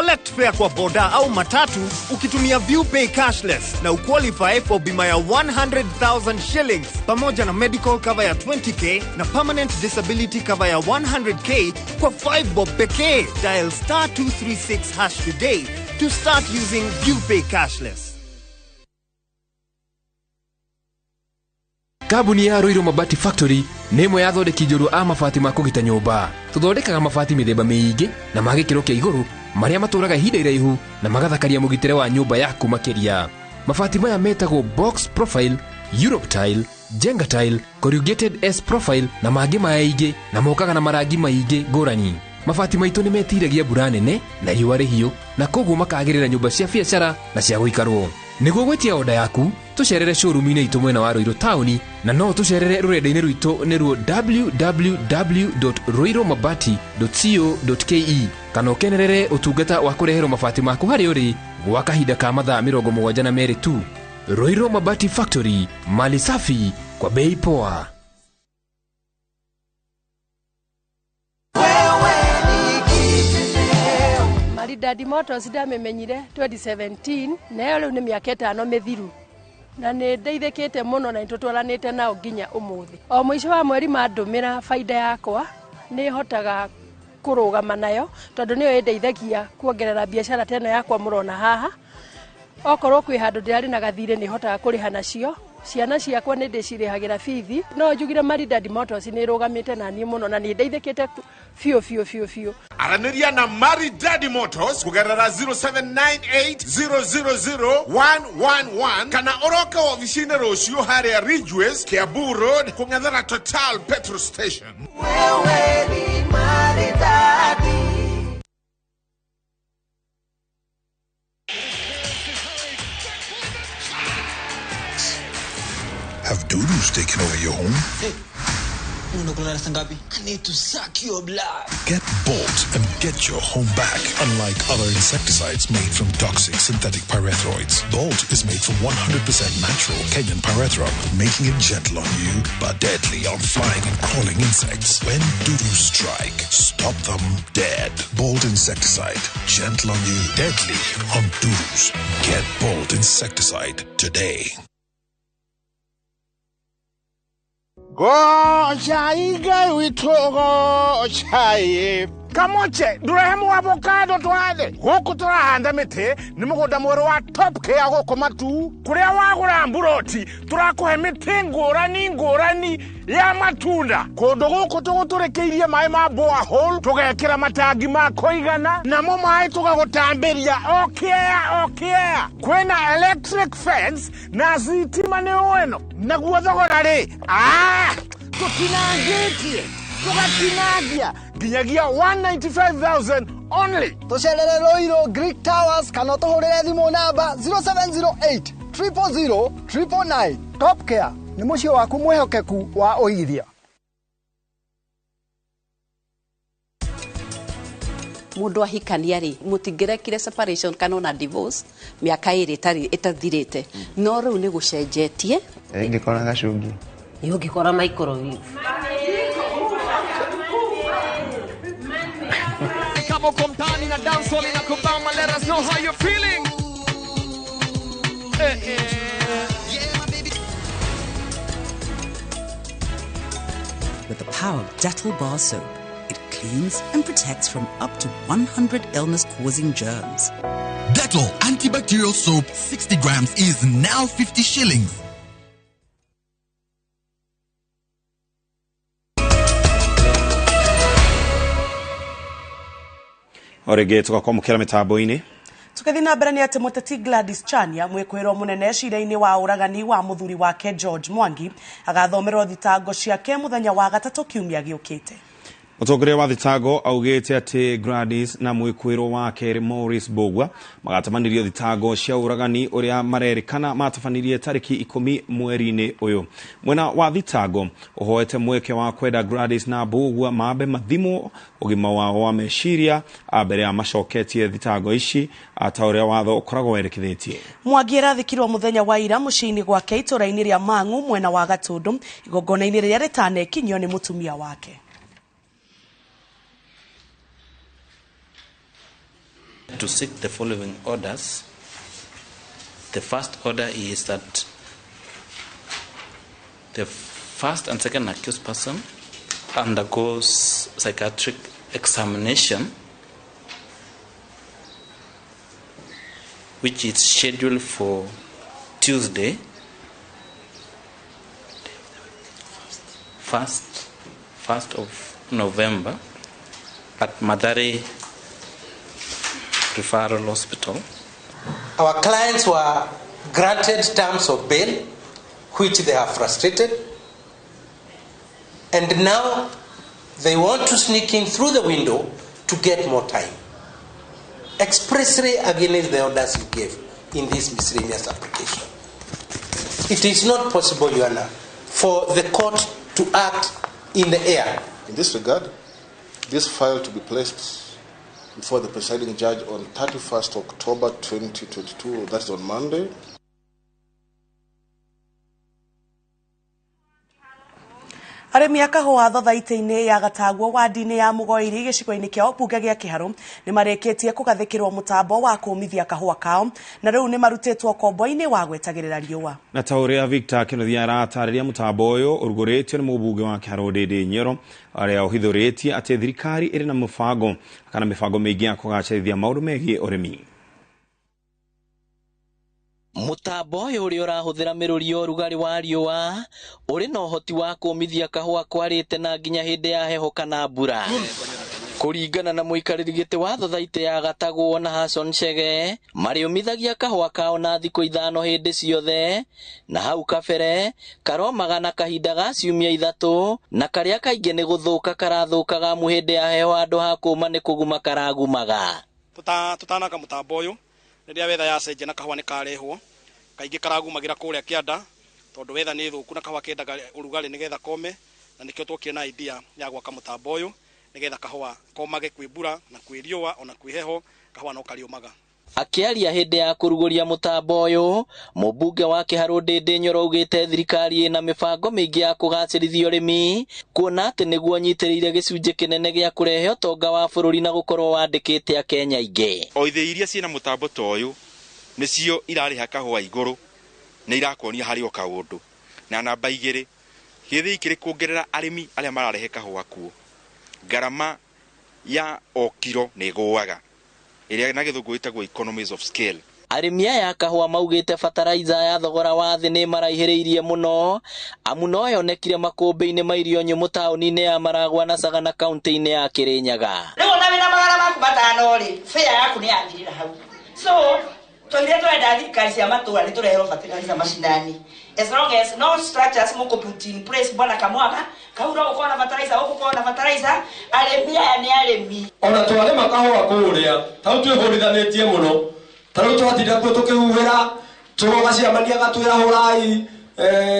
Collect fare kwa boda au matatu ukitumia ViewPay cashless na uqualify for bima ya 100,000 shillings pamoja na medical cover ya 20k na permanent disability cover ya 100k kwa 5 bob pekee. Dial *236# today to start using ViewPay cashless. Kabuni ya Roiro Mabati Factory nemwe yathondeki njorua a mabati ma kugita nyumba. Tuthondekaga mabati mithemba miingi na magikiro kia iguru maria maturaga ihinda iraihu na magathakaria mugitire wa nyumba yaku makiria. Mabati maya metagwo box profile, Europe tile, Jenga tile, corrugated S profile na mangĩ maingĩ na mokaga na marangi maingĩ ngũrani. Mabati maitũ nĩ metiragia mbura nene na riũa rĩhiũ na koguo makagĩrĩra nyũmba cia biacara na cia gũikarwo. Nĩguo gwetia oda yaku tucerere showroom-inĩ itũ mwena wa Roiro Town na no tucerere rũrenda-inĩ rwitũ nĩruo www.roiromabati.co.ke kana ũkenerere ũtungata wa kũreherwo mabati maku harĩa ũrĩ gwa kahinda ka mathaa 72 tu. Roiro Mabati Factory, mali safi kwa bei poa. Maridadi Motors ndamenyire 2017 nayo rĩu nĩ mĩaka 5 mĩthiru na nĩ ndeithĩkĩte mũno na nĩtũtwaranĩte nao nginya ũmũthĩ. O mũico wa mweri mandũmĩra faida yakwa nĩ hotaga kũrũgama nayo tondũ nĩyo ĩndeithagia kuongerera biacara tena yakwa mũrona haha. Okorwo kwĩ handũ ndĩrarĩ na gathirĩ nĩ hotaga kũrĩha nacio. Ciana ciakwa nĩ ndĩcirĩhagĩra bithi. No njugire Maridadi Motors nĩ rũgamĩte na niĩ mũno na nĩ ndeithĩkĩte fiu. Aranĩria na Maridadi Motors kugerera 0798000111 kana oroka oficinĩ rũciũ harĩa Ridgeways, Kiambu Road kũng'ethera Total Petrol Station. Wewe ni Maridadi. Have doodles taken over your home? Hey, I need to suck your blood. Get Bolt and get your home back. Unlike other insecticides made from toxic synthetic pyrethroids, Bolt is made from 100% natural Kenyan pyrethrum, making it gentle on you but deadly on flying and crawling insects. When doodles strike, stop them dead. Bolt insecticide, gentle on you, deadly on doodles. Get Bolt insecticide today. Go chai witogo chai kamoche durehemu avocado twathe guku turahanda miti ni mugunda mweru wa Top Care guku matu kuria wagura mburoti turakuhe miti ngurani ya matunda kundu guku tuguturekeirie mai ma borehole tugekira matangi ma kuigana namo mai tugagutambiria okia kwina electric fence na sitima ni weno naguo thogora ri tutinangitie tugatinagia ginyagia 195,000 only. Tucerere Roiro Greek Towers kana tuhurire thimu namba 0708 000 999. Top Care ni mucio waku mwehokeku wa oithia. Mundu ahikania ri mutingerekire separation kana na divorce miaka iri itathirite no riu ni gucenjetie ngikora gacungi yo ngikora microwave kama komtani na dance hall na kubama, let us know how you're feeling. With the power of Dettol bar soap, it cleans and protects from up to 100 illness-causing germs. Dettol antibacterial soap 60 grams is now 50 shillings. Orege tukakomukira mitambo-ini tukithina mbere ni ati muteti Gladys Chania mwikwiro munene cira-ini wa uragani wa muthuri wake George Mwangi agathomerwo thitango ciake muthenya wa gatatu kiumia giukite. Mutongoria wa thitango augite ati Gladys na mwikwiro wake Morris Bogwa magatamanirio thitango cia uragani uria marerikana matafanirie tariki 10 mweri-ini uyu. Mwena wa thitango uhoete mweke wa kwenda Gladys na Bogwa mabe mathimo ugima wao wa meciria abere amacoketie thitango ici ata uria watho ukoragwo werekithitie. Mwangi arathikirwo muthenya wa ira muciini gwake itura-ini ria Mang'u mwena wa Gatundu igongona-ini riria ritanekinyo ni mutumia wake. to seek the following orders. The first order is that the first and second accused person undergoes psychiatric examination, which is scheduled for Tuesday, 1st of November at Madari Referral Hospital. Our clients were granted terms of bail, which they have frustrated, and now they want to sneak in through the window to get more time, expressly against the orders you gave in this miscellaneous application. It is not possible, Your Honor, for the court to act in the air. In this regard, this file to be placed before the presiding judge on 31st October 2022, that's on Monday. Aremi akahoa thothaitĩ-inĩ ya Gatagwo wadi-inĩ ya Mugoiri gĩcigo-inĩ kĩa ũmbunge gĩa Kĩharũ nĩ marĩkĩtie kũgathĩkĩrwo mũtambo wa kũmithia kahũa kao na rĩu nĩ marutĩtwo kombo-inĩ wa gwetagĩrĩra riũa. Na ta ũrĩa Victor Kĩnuthia aratarĩria mũtambo ũyũ ũrugũrĩtio nĩ mũmbunge wa Kĩharũ Ndĩndĩ Nyoro arĩa ũhithũrĩtie atĩ thirikari ĩrĩ na mũbango kana mĩbango mĩingĩ ya kũgacĩrithia maũndũ megiĩ ũrĩmi. Mũtambo ũyũ ũrĩa ũrahũthĩra mĩrũri ya ũrugarĩ wa riũa ũrĩ na ũhoti wa kũmithia kahũa kwarĩte na nginya hĩndĩ ya heho kana mbura. Kũringana na mũikarĩri gĩtĩ wa thothaitĩ ya Gatagwo na Hassan Chege, marĩũmithagia kahũa kao na thikũ 5 hĩndĩ ciothe, na hau kabere karomaga na kahinda ga ciumia 3, na karĩa kaingĩ nĩ gũthũka karathũkaga mu hĩndĩ ya heho handũ ha kũũma nĩ kũguma karagumaga. Tũtanaka mũtambo ũyũ rĩrĩa wetha yacenjia na kahũa nĩ karehwo kaingĩ karagumagĩra kũrĩa kĩanda tondũ wetha nĩ thũku na kahũa kendaga ũrugarĩ nĩgetha kome, na nĩkĩo twokire na idea ya gwaka mũtambo ũyũ nĩgetha kahũa komage kwĩ mbura na kwĩ riũa ona kwĩ heho kahũa no kariũmaga. Akĩaria hĩndĩ ya kũrugũria mũtambo ũyũ, mũmbunge wa Kĩharũ Ndĩndĩ Nyoro augĩte thirikari ĩna mĩbango mĩingĩ ya kũgacĩrithia ũrĩmi, kuona atĩ nĩguo nyitĩrĩire gĩcunjĩ kĩnene gĩa kũrehe ũtonga wa bũrũri na gũkorwo wandĩkĩte Akenya aingĩ. O ithĩ iria ciĩna mũtambo ta ũyũ nĩcio irarĩha kahũa igũrũ nĩ irakonia harĩ o kaũndũ, na namba 2 gĩthĩ kĩrĩ kuongerera arĩmi arĩa mararehe kahũa kuo. Garama ya o kiro nĩ gũaga ĩrĩa na gĩthũngũ ĩtagwo economies of scale. Arĩmi aya kahũa maugĩte fertilizer ya thogora wa thĩ nĩ maraihĩrĩirie mũno, amu no yonekire makũmbĩ-inĩ ma irio nyũmũ taũni-inĩ ya Maragwa na Sagana kaunti-inĩ ya Kĩrĩnyaga. Rĩu ona wĩna magana maku matano rĩ, fare yaku nĩ yathirĩra hau. So tũrĩa twenda thirikari cia matũra nĩ tũreherwo fertilizer mashinani. As long as no structures moko put in place bwana kamwaga, kahura uko na fertilizer uko na fertilizer, arĩmi aya nĩ arĩmi. Ona twarĩma kahũa kũrĩa, tau twĩhũrithanĩtie mũno. Tarau twatinda kuo tũkĩhuhĩra, tũgaciamania gatwĩra hũrai,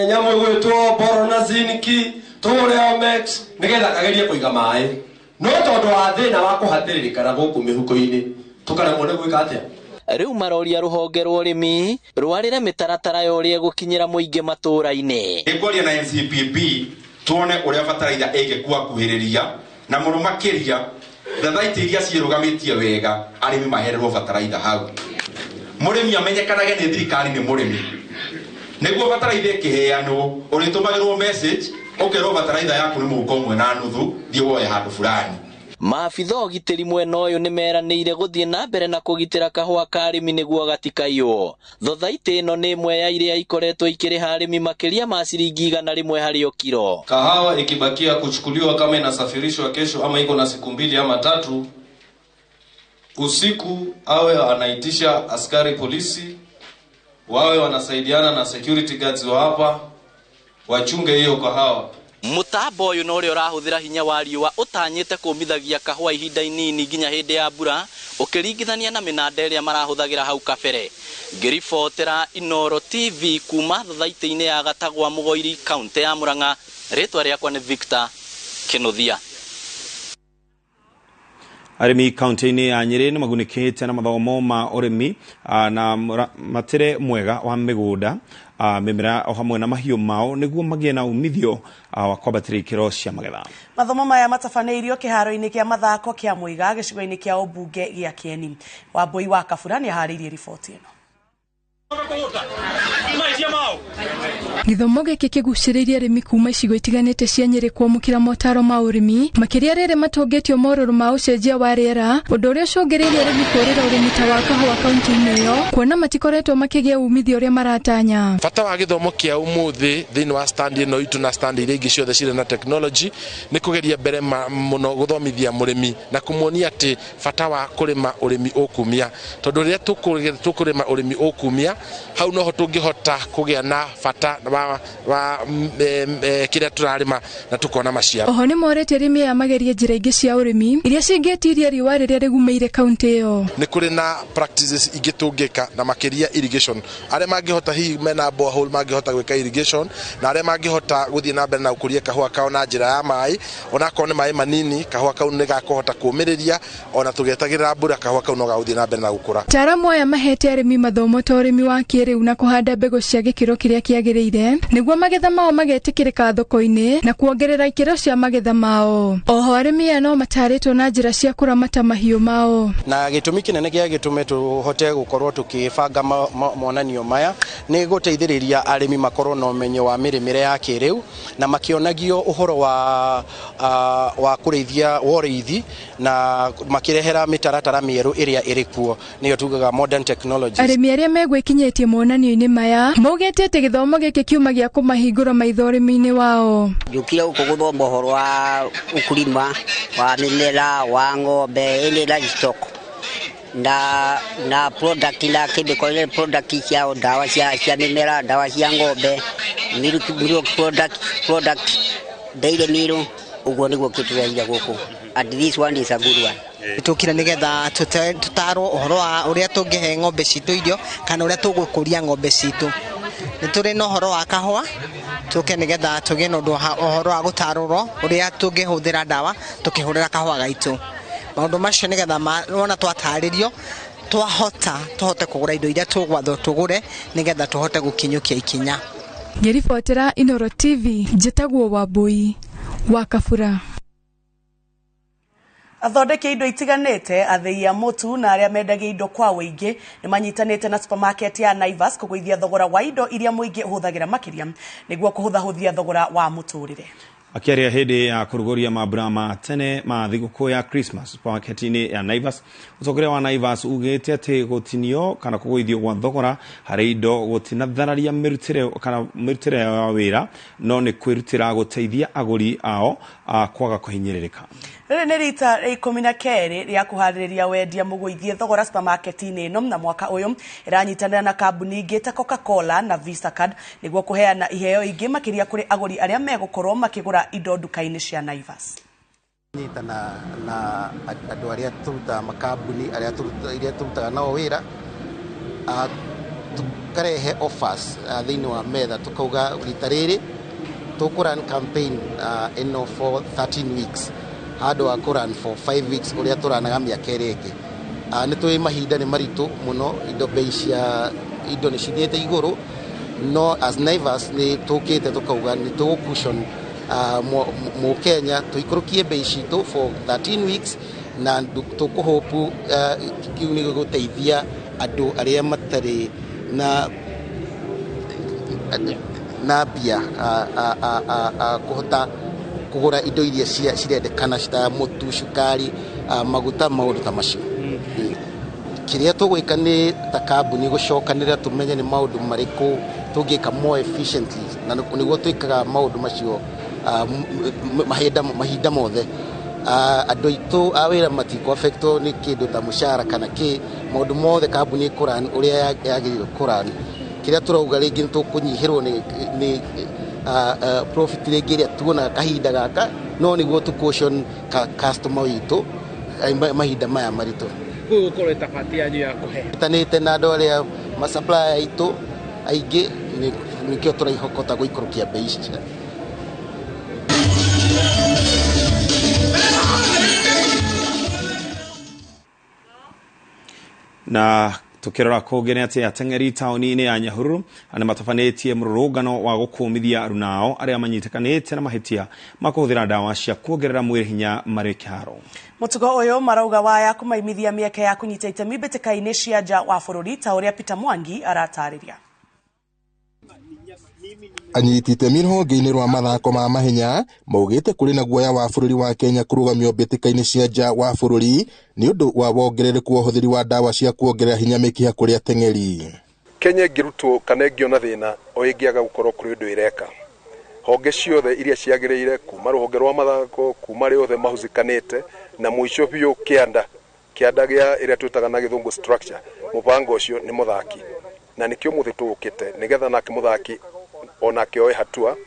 nyamũ ĩgwĩtwo boro na zinki, tũhũre omex nĩgetha kagerie kũiga maĩ. No tondũ wa thĩna wa kũhatĩrĩrĩkana gũkũ mĩhuko-inĩ, tũkaremwo nĩ gwĩka atĩa? Rĩu maroria rũhonge rwa ũrĩmi rwarĩre mĩtaratara ya ũrĩa gũkinyĩra mũingĩ matũra-inĩ. Nĩkwaria na NCPB tuone ũrĩa bataraitha ĩngĩkua kuhĩrĩria na mũno makĩria thathaitĩ iria ciĩrũgamĩtie wega arĩmi mahererwo bataraitha hau. Mũrĩmi amenyekanage nĩ thirikari nĩ mũrĩmi. Nĩguo bataraitha ĩkĩheanwo ũrĩtũmagĩrwo message ũkerwo bataraitha yaku nĩ mũhuko 1.5 thiĩ woe handũ fulani. Maabitha ũgitĩri mwena ũyũ nĩ meranĩire gũthiĩ na mbere na kũgitĩra kahũa ka arĩmi nĩguo gatikaiywo. Thothaitĩ ĩno nĩ ĩmwe ya iria ikoretwo ikĩrĩha arĩmi makĩria ma ciringi 100 harĩ o kiro. Kahawa ikibakia kuchukuliwa kama inasafirishwa kesho ama iko na siku 2 ama 3, usiku awe anaitisha askari polisi wawe wanasaidiana na security guards wa hapa wachunge hiyo kahawa. Mũtambo ũyũ no ũrĩa ũrahũthĩra hinya wa riũa ũtanyĩte kũmithagia kahũa ihinda inini nginya hĩndĩ ya mbura ũkĩringithania na mĩnanda ĩrĩa marahũthagĩra hau kabere. Ngĩribotera Inoro TV kuma thothaitĩ-inĩ ya Gatagwa Mugoiri kaunti ya Murang'a, rĩtwa rĩakwa nĩ Victor Kĩnuthia. arimi kaunti-inĩ ya Nyeri nĩ magunĩkĩte na mathomo ma ũrĩmi na matĩre mwega wa mĩgũnda mĩmera o hamwe na mahiũ mao nĩguo magĩe na umithio wa kwambatĩria ikĩro cia magetha. Mathomo maya matabanĩirio kĩharo-inĩ kĩa mathako kĩa Mũiga gĩcigo-inĩ kĩa ũmbunge gĩa Kĩeni. Wambui wa Kabura nĩ aharĩirie riboti ĩno. Gĩthomo gĩkĩ kĩgucĩrĩirie arĩmi kuma icigo itiganĩte cia Nyeri kwamũkĩra motaro ma ũrĩmi makĩria rĩrĩ matũngĩtio morũrũ ma ũcenjia wa rĩera, ũndũ ũrĩa ũcũngĩrĩirie arĩmi kũrĩra ũrĩmi ta wa kahũa kaunti-inĩ ĩyo kuona matikoretwo makĩgĩa umithio ũrĩa maratanya. Bata wa gĩthomo kĩa ũmũthĩ thĩinĩ wa stand ĩno itũ na stand iria ingĩ ciothe cirĩ na technology nĩ kũgeria mbere mũno gũthomithia mũrĩmi na kũmuonia atĩ bata wa kũrĩma ũrĩmi ũkumia, tondũ rĩrĩa tũkũrĩma ũrĩmi ũkumia hau noho tũngĩhota kũgĩa na bata wa kĩrĩa tũrarĩma na tukona maciaro. Oho nĩ morete arĩmi aya magerie njĩra ingĩ cia ũrĩmi iria cingĩtiria riũa rĩrĩa rĩgũmĩire kaunti ĩyo. Nĩ kũrĩ na practices ingĩ tũngĩka na makĩria irrigation. Arĩa mangĩhota hihi mena borehole mangĩhota gwĩka irrigation na arĩa mangĩhota gũthiĩ na mbere na gũkũria kahũa kao na njĩra ya maĩ, ona akorwo nĩ maĩ manini kahũa kau nĩ gakũhota kũũmĩrĩria, ona tũgetagĩrĩra mbura kahũa kau no gagũthiĩ na mbere na gũkũra. Ataaramu aya mahete arĩmi mathomo ta ũrĩmi wa kĩrĩu na kũhanda mbegũ cia gĩkĩro kĩrĩa kĩagĩrĩire nĩguo magetha mao magetĩkĩrĩka thoko-inĩ na kuongerera ikĩro cia magetha mao. Oho arĩmi aya no matarĩtwo na njĩra cia kũramata mahiũ mao. Na gĩtũmi kĩnene gĩa gĩtũmi tũhote gũkorwo tũkĩbanga monanio maya nĩ gũteithĩrĩria arĩmi makorwo na ũmenyo wa mĩrĩmĩre ya kĩrĩu na makĩonagio ũhoro wa kũrĩithia worĩithi na makĩrehera mĩtaratara mĩerũ ĩrĩa ĩrĩ kuo nĩyo tugaga modern technologies. Arĩmi arĩa megwĩkinyĩtie monanio-inĩ maya maugĩte atĩ gĩthomo gĩkĩ kiuma gĩa kũmahingũra maitho ũrĩmi-inĩ wao. Njũkire gũkũ gũthoma ũhoro wa ũkulima wa mĩmera wa ng'ombe ĩrĩ livestock na product na chemical product cia ndawa cia mĩmera, ndawa cia ng'ombe, milk product dairy meal, ũguo nĩguo kĩtũreire gũkũ. And this one is a good one. Tukira nigetha tutarwo ũhoro wa ũrĩa tũngĩhe ng'ombe citũ irio kana ũrĩa tũgũkũria ng'ombe citũ. Nĩ tũrĩ na ũhoro wa kahũa tũke nigetha tũgĩe na ũhoro wa gũtarũrwo ũrĩa tũngĩhũthĩra ndawa tũkĩhũrĩra kahũa gaitũ. Maũndũ macio nigetha wona twatarĩrio tũhote kũgũra indo iria tũgwathwo tũgũre nigetha tũhote gũkinyũkia ikinya. Ngĩribotera Inoro TV njĩtagwo Wambui wa Kabura. Athondeki indo itiganĩte, athĩi a mũtu na arĩa mendagia indo kwa wĩingĩ nĩ manyitanĩte na supermarket ya Naivas kũgũithia thogora wa indo iria mũingĩ ũhũthagĩra makĩria nĩguo kũhũthahũthia thogora wa mũtũrĩre. Akĩaria hĩndĩ ya kũrugũria mambura ma tene ma thigũkũ ya Christmas supermarket-inĩ ya Naivas, mũtongoria wa Naivas ugĩte atĩ gũtinio kana kũgũithio gwa thogora harĩ indo gũtinathararia mĩrutĩre ya wĩra no nĩ kwĩrutĩra gũteithia agũri ao kwaga kũhinyĩrĩrĩka. Rĩrĩ nĩ rita 12 rĩa kũharĩrĩria wendia mũgũithie thogora supermarket-inĩ ĩno na mwaka ũyũ ĩranyitanĩra na kambuni ingĩ ta Coca-Cola na Visa Card nĩguo kũheana iheo ingĩ makĩria kũrĩ agũri arĩa megũkorwo makĩgũra indo duka-inĩ cia Naivas. Nyitana na andũ arĩa tũrutaga makambuni arĩa tũrutaga nao wĩra tukarehe offers thĩinĩ wa metha tukauga rita rĩrĩ tũkũran campaign ĩno for 13 weeks handũ wa kũran for 5 weeks ũrĩa tũranaga mĩaka ĩrĩ ĩngĩ. Nĩ tũĩ mahinda nĩ maritũ mũno, indo bei cia indo nĩ cithiĩte igũrũ, no as Naivas nĩ tũkĩte tũkauga nĩ tũgũcushion Mũkenya tũikũrũkie bei citũ for 13 weeks na tũkũhopu kiu nĩ gũteithia andũ arĩa matarĩ na mbia kũhota kũgũra indo iria cirendekana cita mũtu, cukari, maguta, maũndũ ta macio. Kĩrĩa tũgwĩka nĩ ta kambuni gũcokanĩrĩra tũmenye nĩ maũndũ marĩkũ tũngĩka more efficiently na nĩguo twĩkaga maũndũ macio mahinda mothe. Andũ aitũ a wĩra matiko affectwo nĩ kĩndũ ta mũcara kana maũndũ mothe kambuni ĩkũran ũrĩa yagĩrĩirwo kũran. Kĩrĩa tũrauga rĩngĩ nĩ tũkũnyihĩrwo nĩ profit rĩngĩ ĩrĩa tuonaga kahinda gaka no nĩguo tũcushion customer witũ mahinda maya maritũ. Gũkorwo ĩtabati yanyu ya kũhe. Tanĩte na andũ arĩa supplier aitũ aingĩ nĩkĩo tũraihokota gũikũrũkia bei ici. na tukirora kugene ati atengeri tauni-ini ya Nyahururu ana matafanetie murugano wa gukumithia arunao aria manyitekanite na mahitia makuthira dawa cia kuongerera mwiri hinya mari kiharo. Mutugo uyu marauga waya kumaimithia mieke ya kunyita itemi mbitikaini cia nja wa bururi ta uria Peter Mwangi aratariria. Anyitite mirhonge-ini rwa mathako ma mahenya maugite kuri na guoya wa bururi wa Kenya kurugamio mbitikaini cia nja wa bururi ni undu wa wongerereku wa uhuthiri wa dawa cia kuongerera hinya mikiha kuri atengeri. Kenya ngirutwo kana ngiona thina o ingiaga gukorwo kuri undu ireka honge ciothe iria ciagiriire kuma ruhonge rwa mathako kuma riothe mahuzikanite na muico biu kianda gia iria twitaga na githungu structure mubango ucio ni muthaki na nikio muthitũkite nigetha nake muthaki onake oe hatua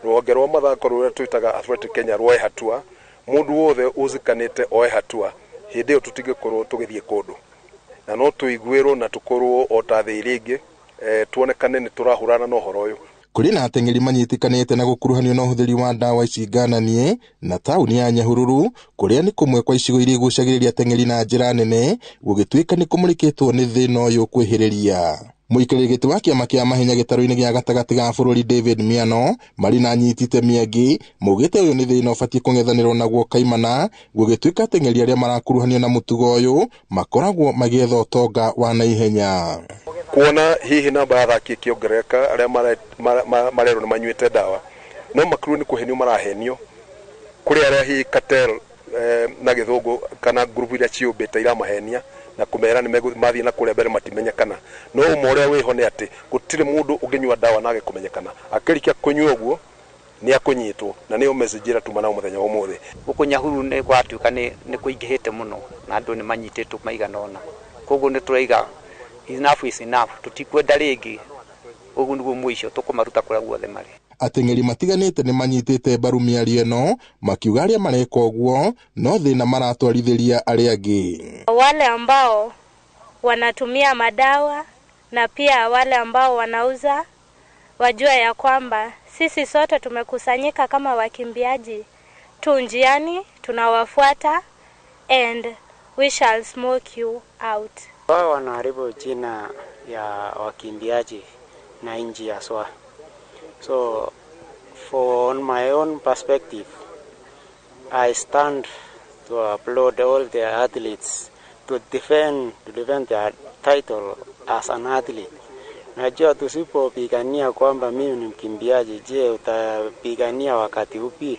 ruhonge rwa mathako ruria twitaga Athletic Kenya ruoe hatua mundu wothe uzikanite oe hatua hindi yo tutigikorwo tugithie kundu na no tuiguirwo na tukorwo o ta thi ringi tuonekane ni turahurana no horo uyu. Kuri na atengeri manyitikanite na gukuruhanio na uhuthiri wa dawa ici ngananie na tauni ya Nyahururu kuria ni kumwe kwa icigo iria gucagiriria atengeri na njira nene gugituika ni kumurikitwo ni thina uyu kwihiriria. Muikariri giti wa kiama kia mahenya gitaro-ini gia gatagati ga bururi David Miano mari na nyitite miangi mugite uyu ni thina ubatie kung'ethanirwo naguo kaimana gugituika atengeri aria marakuruhanio na mutugo uyu makoragwo magietha utonga wa naihenya. Kuona hihi namba ya athaki ikiongereka aria marero ni manyuite dawa no makuru ni kuhenio marahenio kuri aria hihi cartel na githungu kana group iria ciumbite ira mahenia na kumera ni mathie na kuria mbere matimenyekana no umoria wiho ni ati gutire mundu unginywa dawa nage kumenyekana akirikia kunywa uguo ni akunyitwo na ni message ira tuma na muthenya wa umuthi guku Nyahururu ni gwatuika ni kuingihite muno na andu ni manyititwo maiganona koguo ni turaiga enough is enough tutikwenda ringi ugu niguo mwisho tukumaruta kuria guothe mari. Atengeri matiganite ni manyitite mbaru miario eno makiuga aria mareka uguo no thina maratwarithiria aria angi. Wale ambao wanatumia madawa na pia wale ambao wanauza wajua ya kwamba sisi sote tumekusanyika kama wakimbiaji tu njiani tunawafuata and we shall smoke you out. Wao wanaharibu jina ya wakimbiaji na nchi ya swa. So, on my own perspective, I stand to applaud all the athletes to defend their title as an athlete. Najua tusipopigania kwamba mimi ni mkimbiaji, je, utapigania wakati upi?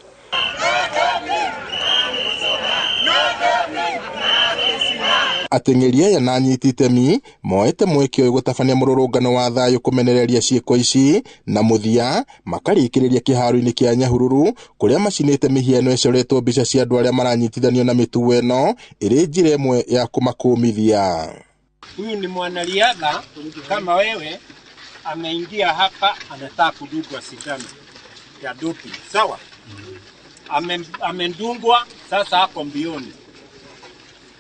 Atengeri aya na nyitite mi moete mweke uyu gutabania mururungano wa thayu kumenereria ciiko ici na muthia makarikiriria kiharo-ini kia Nyahururu kuria macinite mihiano ecoretwo mbica cia andu aria maranyitithanio na mitugo eno iri njira imwe ya kumakumithia. Huyu ni mwanariadha kama wewe ameingia hapa anataka kudungwa sindano ya doping, sawa? Amendungwa sasa hapo mbioni,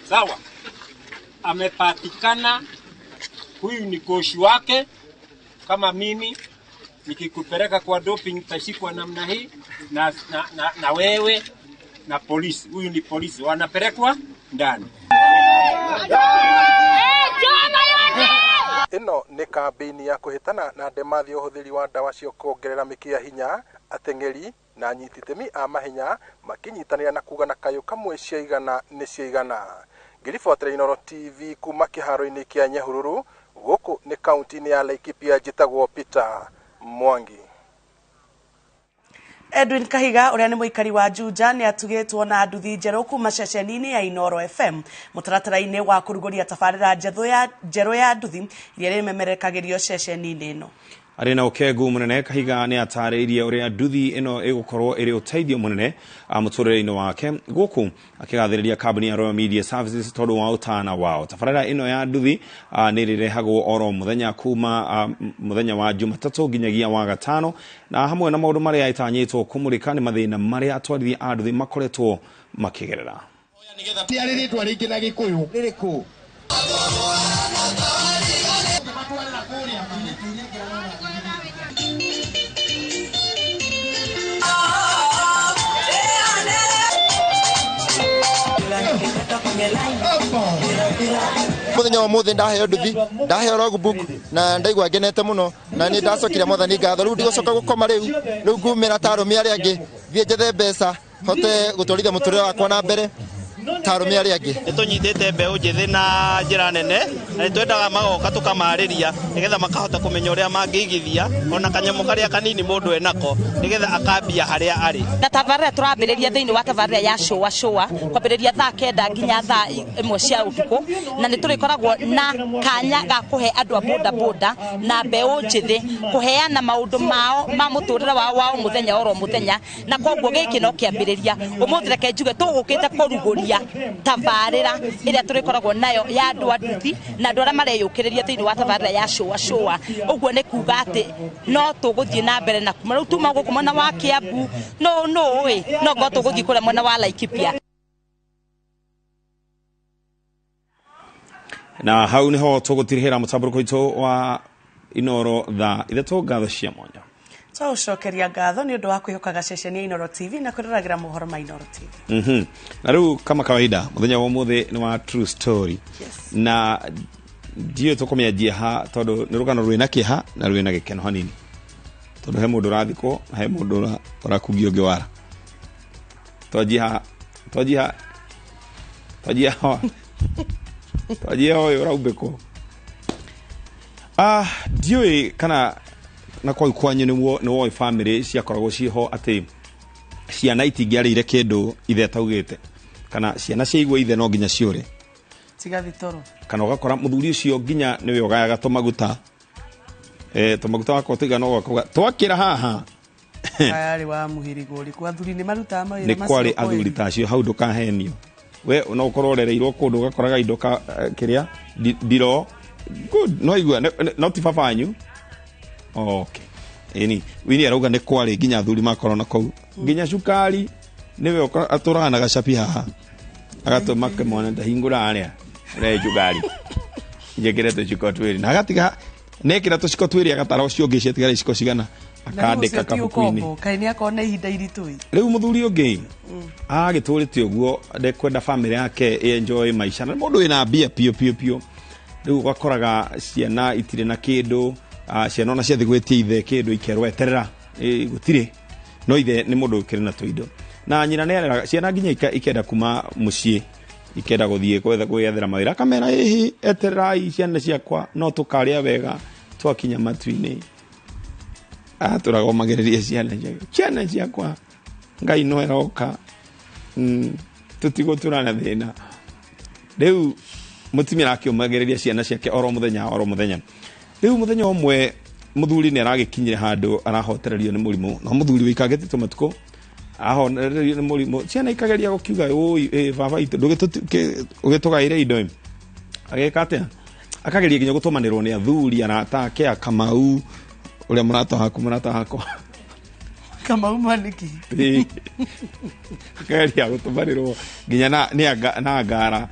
sawa? Amepatikana huyu ni koshi wake. Kama mimi nikikupeleka kwa doping tashikwa namna hii na wewe na polisi, huyu ni polisi, wanapelekwa ndani. Ino ni kampeni ya kuhitana na ndemathi uhuthiri wa dawa cia kuongerera mikia hinya atengeri na nyititemi a mahenya makinyitanira na kuga na kayo kamwe ciaigana ni ciaigana. Ngiribotera Inooro TV kuma kiharo-ini kia Nyahururu guku ni kaunti-ini ya Laikipia njitagwo Peter Mwangi. Edwin Kahiga uria ni muikari wa Juja ni atugitwo na nduthi njeru kuma ceceni-ini ya Inooro FM mutaratara-ini wa kuruguria tabarira njeru ya nduthi iria rimemerekagirio ceceni-ini ino. Ari na ukegu munene Kahiga ni atariirie uria nduthi ino igukorwo iri uteithio munene muturire-ini wake guku akigathiriria kambuni ya Royal Media Services tondu wa utana wao. Tabarira ino ya nduthi ni rirehagwo oro muthenya kuma muthenya wa Jumatatu nginyagia wa Gatano na hamwe na maundu maria itanyitwo kumurika ni mathina maria atwarithia a nduthi makoretwo makigerera. Tiarirĩtwa rĩngĩ na Gĩkũyũ rĩrĩkũ? muthenya wa muthi ndaheo nduthi ndaheo logbook na ndaigua ngenete muno na ni ndacokire mwathani ngatho riu ndigocoka gukoma riu ngumira tarume aria angi thie njethe mbeca hote gutwarithia muturire wakwa na mbere tarume aria angi nitunyitite mbeu njithi na njira nene na nitwendaga magoka tukamariria nigetha makahota kumenya uria mangigithia ona kanyamu karia kanini mundu enako nigetha akambia haria ari na tabarĩra turambĩrĩria thĩinĩ wa tabarĩra ya showa kwambĩrĩria thaa 9 nginya thaa 1 cia ũtukũ na nĩtũrĩkoragwo na kanya ga kũhe andũ a boda na mbeũ njithi kũheana maũndũ mao ma mũtũrĩre wa mũthenya oro mũthenya na koguo gĩkĩ no kĩambĩrĩria ũmũthĩ reke njuge tũgũkĩte kũrugũria tabarĩra ĩrĩa tũrĩkoragwo nayo ya andũ a nduthi na andũ arĩa mareyũkĩrĩria thĩinĩ wa tabarĩra ya showa ũguo nĩ kuga atĩ no tũgũthiĩ na mbere na kuma rĩu tuma gũkũ mwena wa Kiambu no ngo tũgũthiĩ kũrĩa mwena wa Laikipia. Na hau niho tũgũtirihĩra mũtamburuko witũ wa Inoro thaa ithatũ ngatho cia mwanya. Cocokeria ngatho nĩ ũndũ wa kwĩhokaga ceceni ya Inoro TV na kwĩroragĩra mohoro ma Inoro TV. Na rĩu kama kawaida mũthenya wa ũmũthĩ nĩ wa true story. Na ndiyo tũkũmĩanjia ha tondũ nĩ rũgano rwĩna kĩeha na rwĩna gĩkeno hanini. Tondũ he mũndũ ũrathikwo na he mũndũ ũrakugio ũngĩ wara. Twajia ũyũ ũraumbĩkwo. Ndiũĩ kana na kwa kwanyu nĩ woi family ciakoragwo ciho atĩ ciana itingĩarĩire kĩndũ ithe taugĩte kana ciana ciaigua ithe no nginya ciũre tigathitoro kana ũgakora mũthuri ũcio nginya nĩwe ũgayaga tũmaguta tũmaguta wako tigana ũgakauga twakĩra haha ayarĩ wa mũhĩrĩgo ũrĩkũ athuri nĩ marutaga mawĩra macio nĩ kwarĩ athuri tacio hau ndũkahenio we no ũkorwo ũrereirwo kũndũ ũgakoraga indo kĩrĩa ndiro good no igua no ti babanyu okay eni wini arauga nĩ kwarĩ nginya athuri makorwo na kũu nginya cukari niwe atũraga na gacapi haha agatũma kemwana ndahingũra arĩa rejugari njekere tũciko twĩrĩ na agatiga nekĩra tũciko twĩrĩ agatara ũcio ũngĩ ciatigara iciko cigana akandĩka kabuku-inĩ kaĩ nĩ akona ihinda iritũ rĩu mũthuri ũngĩ agĩtũrĩte ũguo ndekwenda famĩlĩ yake enjoy maisha na mũndũ wĩna mbia pio rĩu ũgakoraga ciana itirĩ na kĩndũ ciana ona ciathi gwĩtia ithe kĩndũ ikerwo eterera gũtirĩ no ithe nĩ mũndũ ũkĩrĩ na tũindo na nyina nĩ ciana nginya ikenda kuma mũciĩ ikenda gũthiĩ gwethera mawĩra akamera hihi etererai ciana ciakwa no tũkarĩa wega twakinya matu-inĩ tũragomagĩrĩria ciana ciakwa Ngai no eroka tũtigũtũrana thĩna rĩu mũtumia akĩomagĩrĩria ciana ciake oro mũthenya rĩu mũthenya ũmwe mũthuri nĩ aragĩkinyire handũ arahotererio nĩ mũrimũ na mũthuri wĩkagĩte tũmatukũ ahonererio nĩ mũrimũ ciana ikageria gũkiuga oi baba itũ ũgĩtũgaĩre indo ageka atĩa akageria nginya gũtũmanĩrwo nĩ athuri anatake Kamau ũrĩa mũrata hakwa Kamau maniki akageria gũtũmanĩrwo nginya na ngara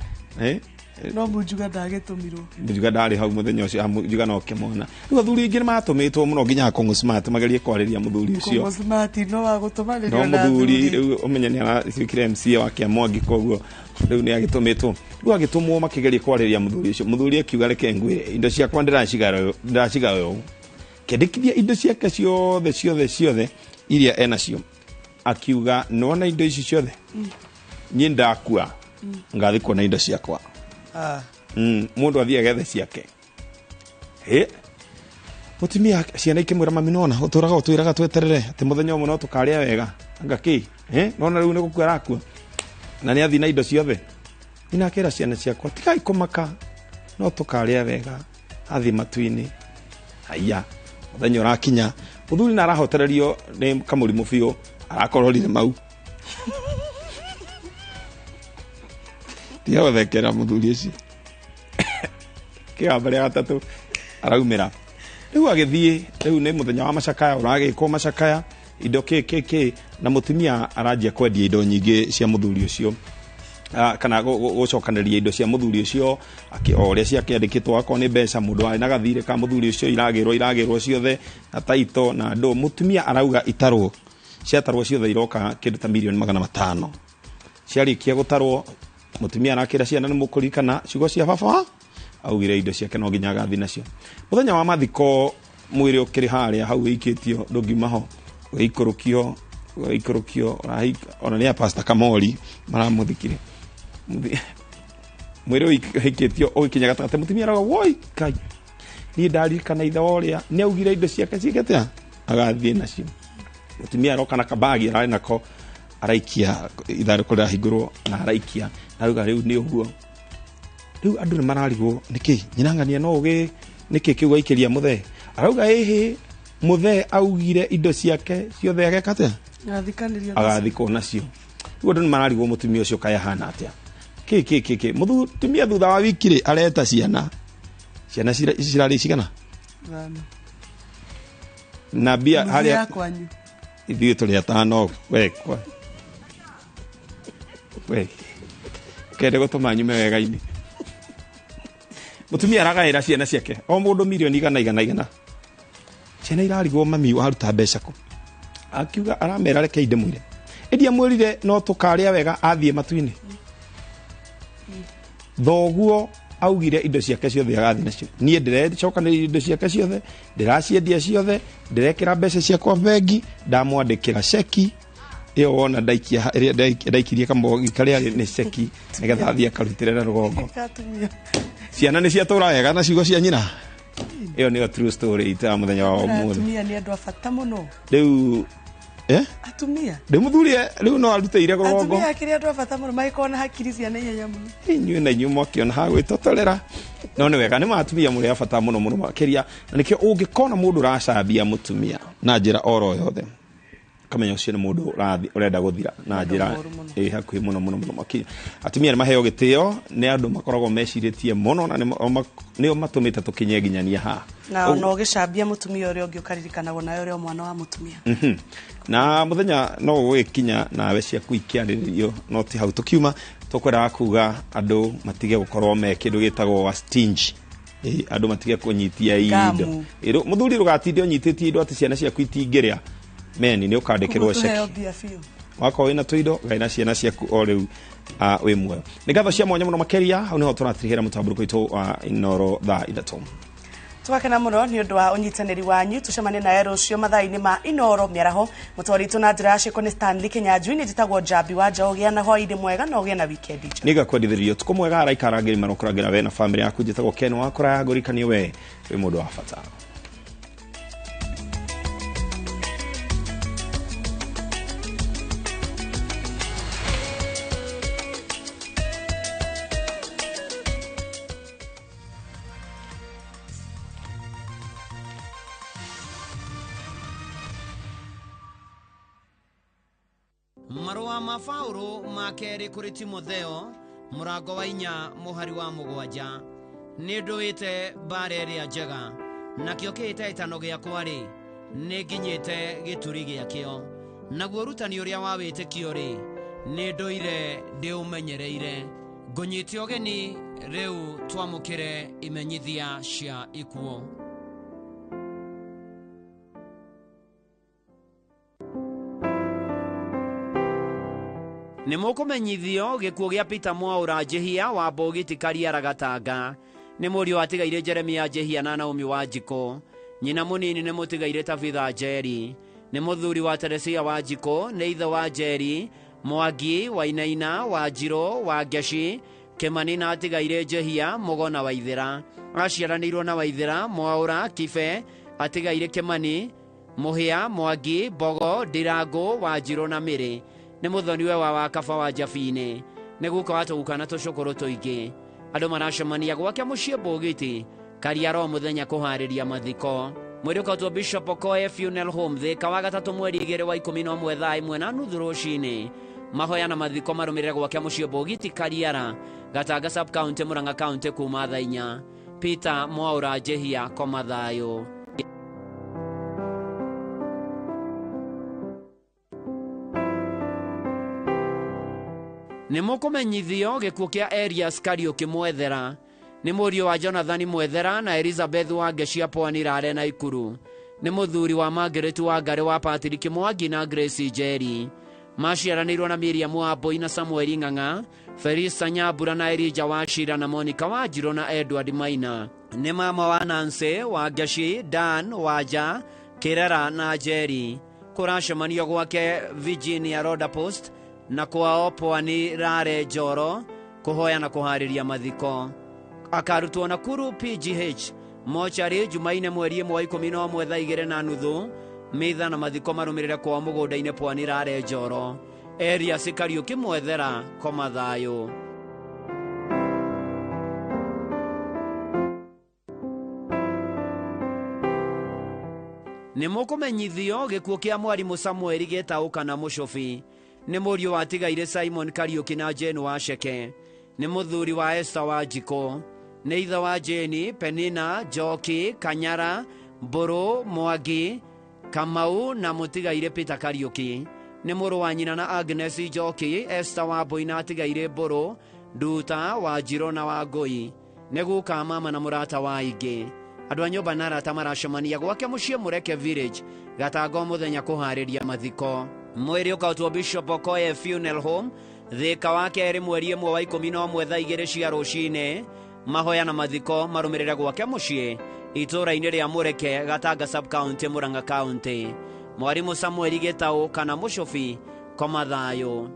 no mujuga ndagĩtũmirwo mujuga ndarĩ hau mũthenya ũcio mujuga no kĩmona rĩu athuri ingĩ matũmĩtwo mũno nginya Kongo Smart magerie kwarĩria mũthuri ũcio Kongo Smart no wa gũtũmanĩrio no mũthuri rĩu ũmenye nĩ aracikire MC wake Mwangi koguo rĩu nĩ agĩtũmĩtwo rĩu agĩtũmwo makĩgerie kwarĩria mũthuri ũcio mũthuri akiuga reke ngwĩre indo ciakwa ndĩraciga ũũ kĩndĩkithia indo ciake ciothe iria enacio akiuga nona indo ici ciothe niĩ ndakua ngathi kuona indo ciakwa mundu athia gethe ciake mutumia ciana ikimwira mami nona uturaga utwiraga tweterere ati muthenya umwe no tukaria wega ngaki nona riu ni gukua rakua na ni athi na indo ciothe ina kira ciana ciakwa tigai kumaka no tukaria wega athi matu-ini haya muthenya urakinya muthuri na arahotererio ni kamurimu biu arakororire mau tiga gũthekera mũthuri ũcio kĩgamba rĩa gatatũ araumĩra rĩu agĩthiĩ rĩu nĩ mũthenya wa macakaya ũragĩkwo macakaya indo na mũtumia aranjia kwendia indo nyingĩ cia mũthuri ũcio kana gũcokanĩria indo cia mũthuri ũcio o ũrĩa ciakĩandĩkĩtwo akorwo nĩ mbeca mũndũ arĩ na gathirĩ ka mũthuri ũcio iragĩrwo ciothe na taito na andũ mũtumia arauga ciatarwo ciothe iroka kĩndũ ta milioni 500 ciarĩkia gũtarwo mutumia arakira ciana ni mukurikana ciugo cia baba augire indo ciake no nginya gathi nacio muthenya wa mathiko mwiri ukiri haria hau ikitio ndungimaho ikurukio ona ni pastor Kamori maramuthikire mwiri ikitio oikinya gatagate mutumia araga woi kai ni ndarikana ithe oria ni augire indo ciake cigete agathie nacio mutumia aroka na kabagi arari nako araikia itharuko rĩa hingũrwo na araikia na ruga riu ni uguo riu andu ni mararigwo niki nyinangania no ugi niki kiuga ikiria muthe arauga hihi muthe augire indo ciake ciothe agekate agathiko nacio riu andu ni mararigwo mutumia ucio kaya hana atia ki mutumia thutha wa wiki ri areta ciana cirari cigana na bia haria ithuĩ tũrĩ atano wekwa kende gũtũma nyume wega-inĩ mutumia aragaĩra ciana ciake o mũndũ milioni igana ciana irarigwo mami waruta mbeca kũ akiuga aramera reke inde mwĩre endia mwĩrire no tũkarĩa wega athiĩ matu-inĩ thoguo augire indo ciake ciothe agathi nacio niĩ ndirecokanĩrĩria indo ciake ciothe ndĩraciendia ciothe ndirekĩra mbeca ciakwa bengi ndamwandĩkĩra ceki iyo wona ndaikirie kamogi karĩa nĩ ceki nĩgetha athiĩ akarutĩre na rũgongo ciana nĩ ciatũra wega na ciugo cia nyina iyo nĩyo true story ita mũthenya wa ũmũthĩ atumia nĩ andũ a bata mũno rĩu atumia ndimuthurie riu no arutĩire rũgongo atumia kĩrĩa andũ a bata mũno magĩkorwo na hakiri cia naihenya mũno inyuĩ na inyuĩ mwakiona ha gwĩtotorera no nĩ wega nĩ matumia mũrĩ a bata mũno makĩria na nĩkĩo ũngĩkona mũndũ ũracambia mũtumia na njĩra oro yothe kamenya ũcio nĩ mũndũ ũrenda gũthira na njĩra hakuhĩ mũno makĩria atumia nĩ maheo gĩtĩo nĩ andũ makoragwo mecirĩtie mũno na nĩo matũmĩte tũkinye nginyania haha na no gĩcambia mũtumia ũrĩa ũngĩ ũkaririkanago nayo ũrĩa mwana wa mũtumia na muthenya no gũgĩkinya nawe ciaku ikĩarĩrĩrio no ti hau tũkiuma tũkwenda kuga andũ matige gũkorwo me kĩndũ gĩtagwo stingy andũ matige kũnyitia indo mũthuri rũgatinde ũnyitĩtie indo atĩ ciana ciaku itingĩrĩa meni nĩ ũkandĩkĩrwo ceki wakorwo wĩna tũindo gaina ciana ciaku o rĩu wĩ muoyo nĩ ngatho cia mwanya mũno makĩria hau nĩho tũratirihĩra mũtambũrũko witũ wa Inoro thaa ithatũ twakena mũno nĩ ũndũ wa ũnyitanĩri wanyu tũcemanie nawe rũciũ mathaa-inĩ ma Inoro mĩaraho mũtwaritũ na njĩra ya ciko nĩ Stanley Kenyanjui nĩ njĩtagwo Njambi wa Njaũ gĩa na hwaĩ-inĩ mwega na ũgĩe na wikendi njega nĩ ngakwendithĩrio tukũ mwega araikarangĩri marokũrangĩra we na bamĩrĩ yaku njĩtagwo Ken wakora ya ngũrikanie we wĩ mũndũ wa bata Marua ma Paulo makeri kuri Timotheo murango wa 4 muhari wa 7 ni nduite bareria njega nakio kiite itano giakwa ri ni nginyite gituri giakio naguo rutani uria wa witikio ri ni nduire ndi umenyereire ngunyite ogeni riu twamukire imenyithia cia ikuo nĩ mũkũmenyithio gĩkuũ gĩa Peter Mwaũra Njĩhia wa Mbũgiti Kariara Gatanga nĩ mũriũ watigaire Jeremia Njĩhia na Naomi Wanjikũ nyina mũnini nĩ mũtigaire Tabitha Njeri nĩ mũthuri wa Teresia Wanjikũ nĩ ithe wa Njeri Mwangi Wainaina Wanjirũ wa Ngeci Kĩmani na atigaire Njĩhia Mũgona Waithĩra aciaranĩirwo na Waithĩra Mwaũra Kibe atigaire Kĩmani Mũhĩa Mwangi Mbogo Ndirangũ Wanjirũ na Mĩrĩ nĩ mũthoni we wa Kaba wa Njabine nĩ guka watũgukana tũcũkũrũ tũingĩ andũ maracemania gwake mũciĩ Mbũgiti Kariara mũthenya kũharĩria mathiko mwĩrĩ ũkatwo Bishop Okoye Funeral Home Thika wa gatatũ mweri 2 wa 11 thaa 1:30 rũcinĩ mahoya na mathiko marũmĩrĩre gwake mũciĩ Mbũgiti Kariara Gatanga Sub County Murang'a County kuma thaa 4 Peter Mwaũra Njĩhia koma thayũ nĩ mũkũmenyithio gĩkuũ kĩa Elias Kariũki Mwethera nĩ mũriũ wa Jonathan Mwethera na Elizabeth wa Ngeci Pwani Rare na Ikuru nĩ mũthuri wa Margaret wa Ngare wa Patrick Mwangi na Grace Njeri maciaranĩirwo na Miriam Wambui na Samuel Ng'ang'a, Felisa Nyambura na Elijah Wachira na Monica Wanjiru na Edward Maina. Nĩ mama wa Nancy, Wangaci, Dan, Wanja, Kirera na Jerry. Kũracemanio gwake Virginia Roda Post na kwao Pwani Rare Njoro kũhoya na kũharĩria mathiko. Akarutwo Nakuru PGH mochari Jumaine mweri 11 thaa 2:30 mitha na mathiko marũmĩrĩre kwao mũgũnda-inĩ Pwani Rare Njoro. Elias Kariuki Mwethera koma thayũ. Nĩ mũkũmenyithio gĩkuũ kĩa mwarimũ Samuel gĩtaũka na mũcobi. Nĩ mũriũ watigaire Simon Kariuki na Jane Waceke. Nĩ mũthuri wa Esther Wanjiko. Nĩ ithe wa Jane, Penina, Njoki, Kanyara, Mburu, Mwangi, Kamau na mũtigaire Peter Kariuki. Nĩ mũrũ wa nyina na Agnes Njoki, Esther Wambui na atigaire Mburu, Nduta, Wanjiru na Wangui. Nĩ guka mama na mũrata wa ingĩ. Andũ a nyũmba na arata maracemania gwake mũciĩ Mũreke Village Gatango mũthenya kũharĩria mathiko. Mwĩrĩ ũkautwo Bishop Okoye Funeral Home thĩka wa kerĩ mweri 11 thaa 2 cia rũcinĩ. Mahoya na mathiko marũmĩrĩre gwake mũciĩ itũũra-inĩ rĩa Mũreke, Gatanga Sub County, Murang'a County. Mwarimũ Samuel Gĩtaũ kana mũcobi koma thayũ.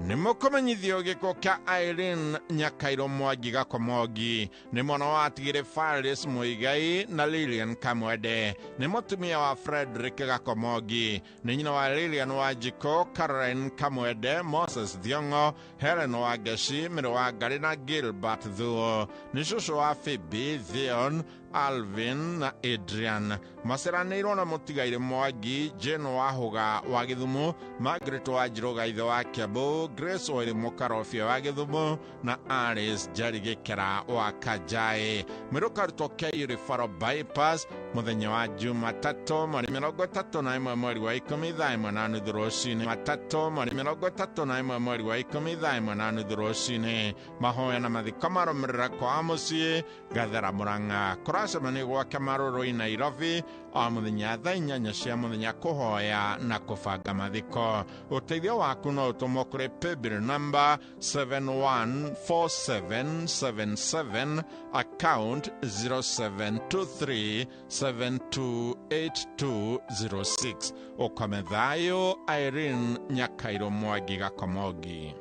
Nĩmũkũmenyithio gĩkuũ kĩa Irene Nyakairo Mwangi Gakomogi. Nĩ mwana wa tigire Faris Muigai na Lilian Kamwende. Nĩ mũtumia wa Frederick Gakomogi. Nĩ nyina wa Lilian Wanjiko, Caroline Kamwende, Moses Thiong'o, Helen Wangaci, Mĩrũ wa Ngari na Gilbert Thuo. Nĩ cũcũ wa Phoebe, Theon, Alvin na Adrian. Maceranĩirwo na mũtigaire Mwangi, Jane Wahũga wa Gĩthumo, Margaret Wanjiru Gaithe wa Kiambu, Grace Oiri Mũkarobia wa Gĩthumo na Alice Njari Gĩkera wa Kajaĩ. Mwĩrĩ ũkarutwo Keiri Faro Bypass mũthenya wa Jumatatũ mweri 31 mweri wa 10 thaa 1:30 rũcinĩ. Matatũ mweri 31 mweri wa 10 thaa 1:30 rũcinĩ. Mahoya na mathiko marũmĩrĩra kwa mũciĩ Gathera Murang'a. Kũracemania gwake Marũrũ Nairobi o mũthenya thaa 8 cia mũthenya kũhoya na kũbanga mathiko. Ũteithio waku no ũtũmwo kũrĩ paybill number 714777 account 0723728206. Ũkome thayũ Irene Nyakairo Mwangi Gakomogi.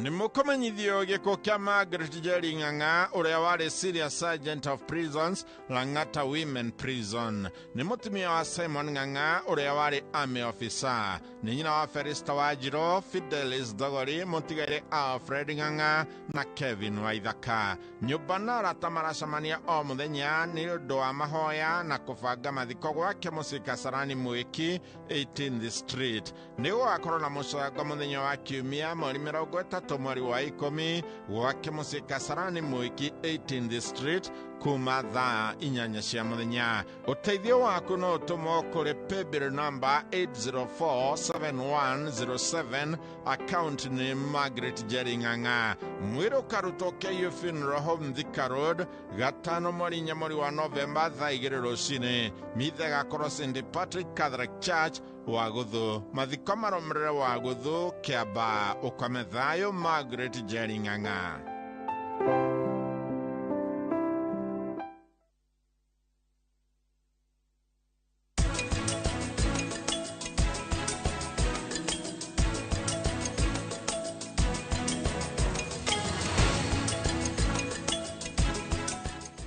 Nĩmũkũmenyithio gĩkuũ kĩa Margaret Njeri Ng'ang'a ũrĩa warĩ Senior Sergeant of Prisons Lang'ata Women Prison. Nĩ mũtumia wa Simon Ng'ang'a ũrĩa warĩ Army Officer. Nĩ nyina wa Felista Wanjiru, Fidelis Dogori, mũtigaire Alfred Ng'ang'a na Kevin Waithaka. Nyũmba na arata maracemania o mũthenya nĩ ũndũ wa mahoya na kũbanga mathiko gwake mũciĩ Kasarani Mwiki 18th Street. Nĩ gũgakorwo na mũcango mũthenya wa Kiumia mweri 30 mweri wa 10 gwake mũciĩ Kasarani Mwiki 18th Street kuma thaa 8 cia mũthenya. Ũteithio waku no ũtũmwo kũrĩ paybill number 8047107 account nĩ Margaret Njeri Ng'ang'a. Mwĩrĩ ũkarutwo KU Funeral Home Thika Road 5 mweri wa Novemba thaa 2 rũcinĩ. Mitha gakorwo St. Patrick Catholic Church Wagũthũ. Mathiko marũmĩrĩre Wagũthũ Kĩamba. Ũkome thayũ Margaret Njeri Ng'ang'a.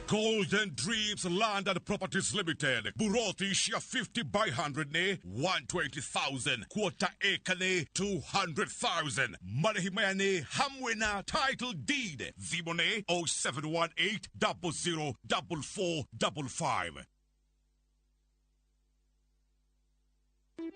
Golden Dreams Land and Properties Limited. Buroti share 50 by 100 ne 120,000. Quarter acre ne 200,000. Marahimane Hamwena title deed. Vimone 0718 004455.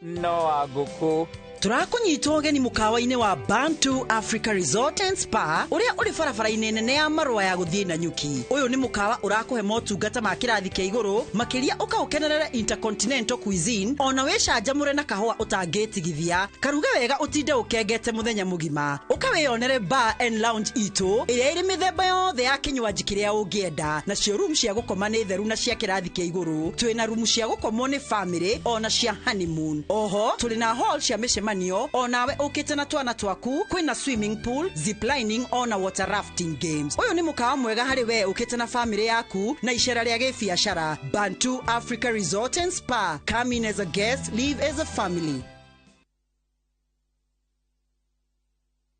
No aguku Turakunyitwo geni mukawa-ini wa Bantu Africa Resort and Spa uria uri barabara-ini nene ya Marua ya guthii na Nyuki. Uyu ni mukawa urakuhe motungata ma kirathi kia iguru makiria ukaukenerera intercontinental cuisine ona wicanjamure na kahua utangitigithia karuge wega utinde ukengete muthenya mugima ukawiyonere bar and lounge itu iria iri mithemba yothe ya kinywaji kiria ungienda na cio room cia gukoma ni theru na cia kirathi kia iguru twina room cia gukomwo ni family ona cia honeymoon. Oho tuli na hall cia mishemanio onawe ukite na twana twaku kwina swimming pool, ziplining ona water rafting games. Uyu ni mukawa mwega hari we ukite na family yaku na icera ria gibiashara. Bantu Africa Resort and Spa. Come in as a guest, leave as a family.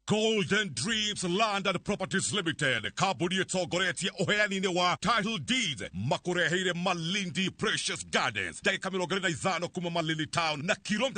Golden Dreams Land and Properties Limited. Kaburi etogoretia oheanine wa title deeds. Makureheire Malindi Precious Gardens. Daika 15 kuma Malindi Town na kilomita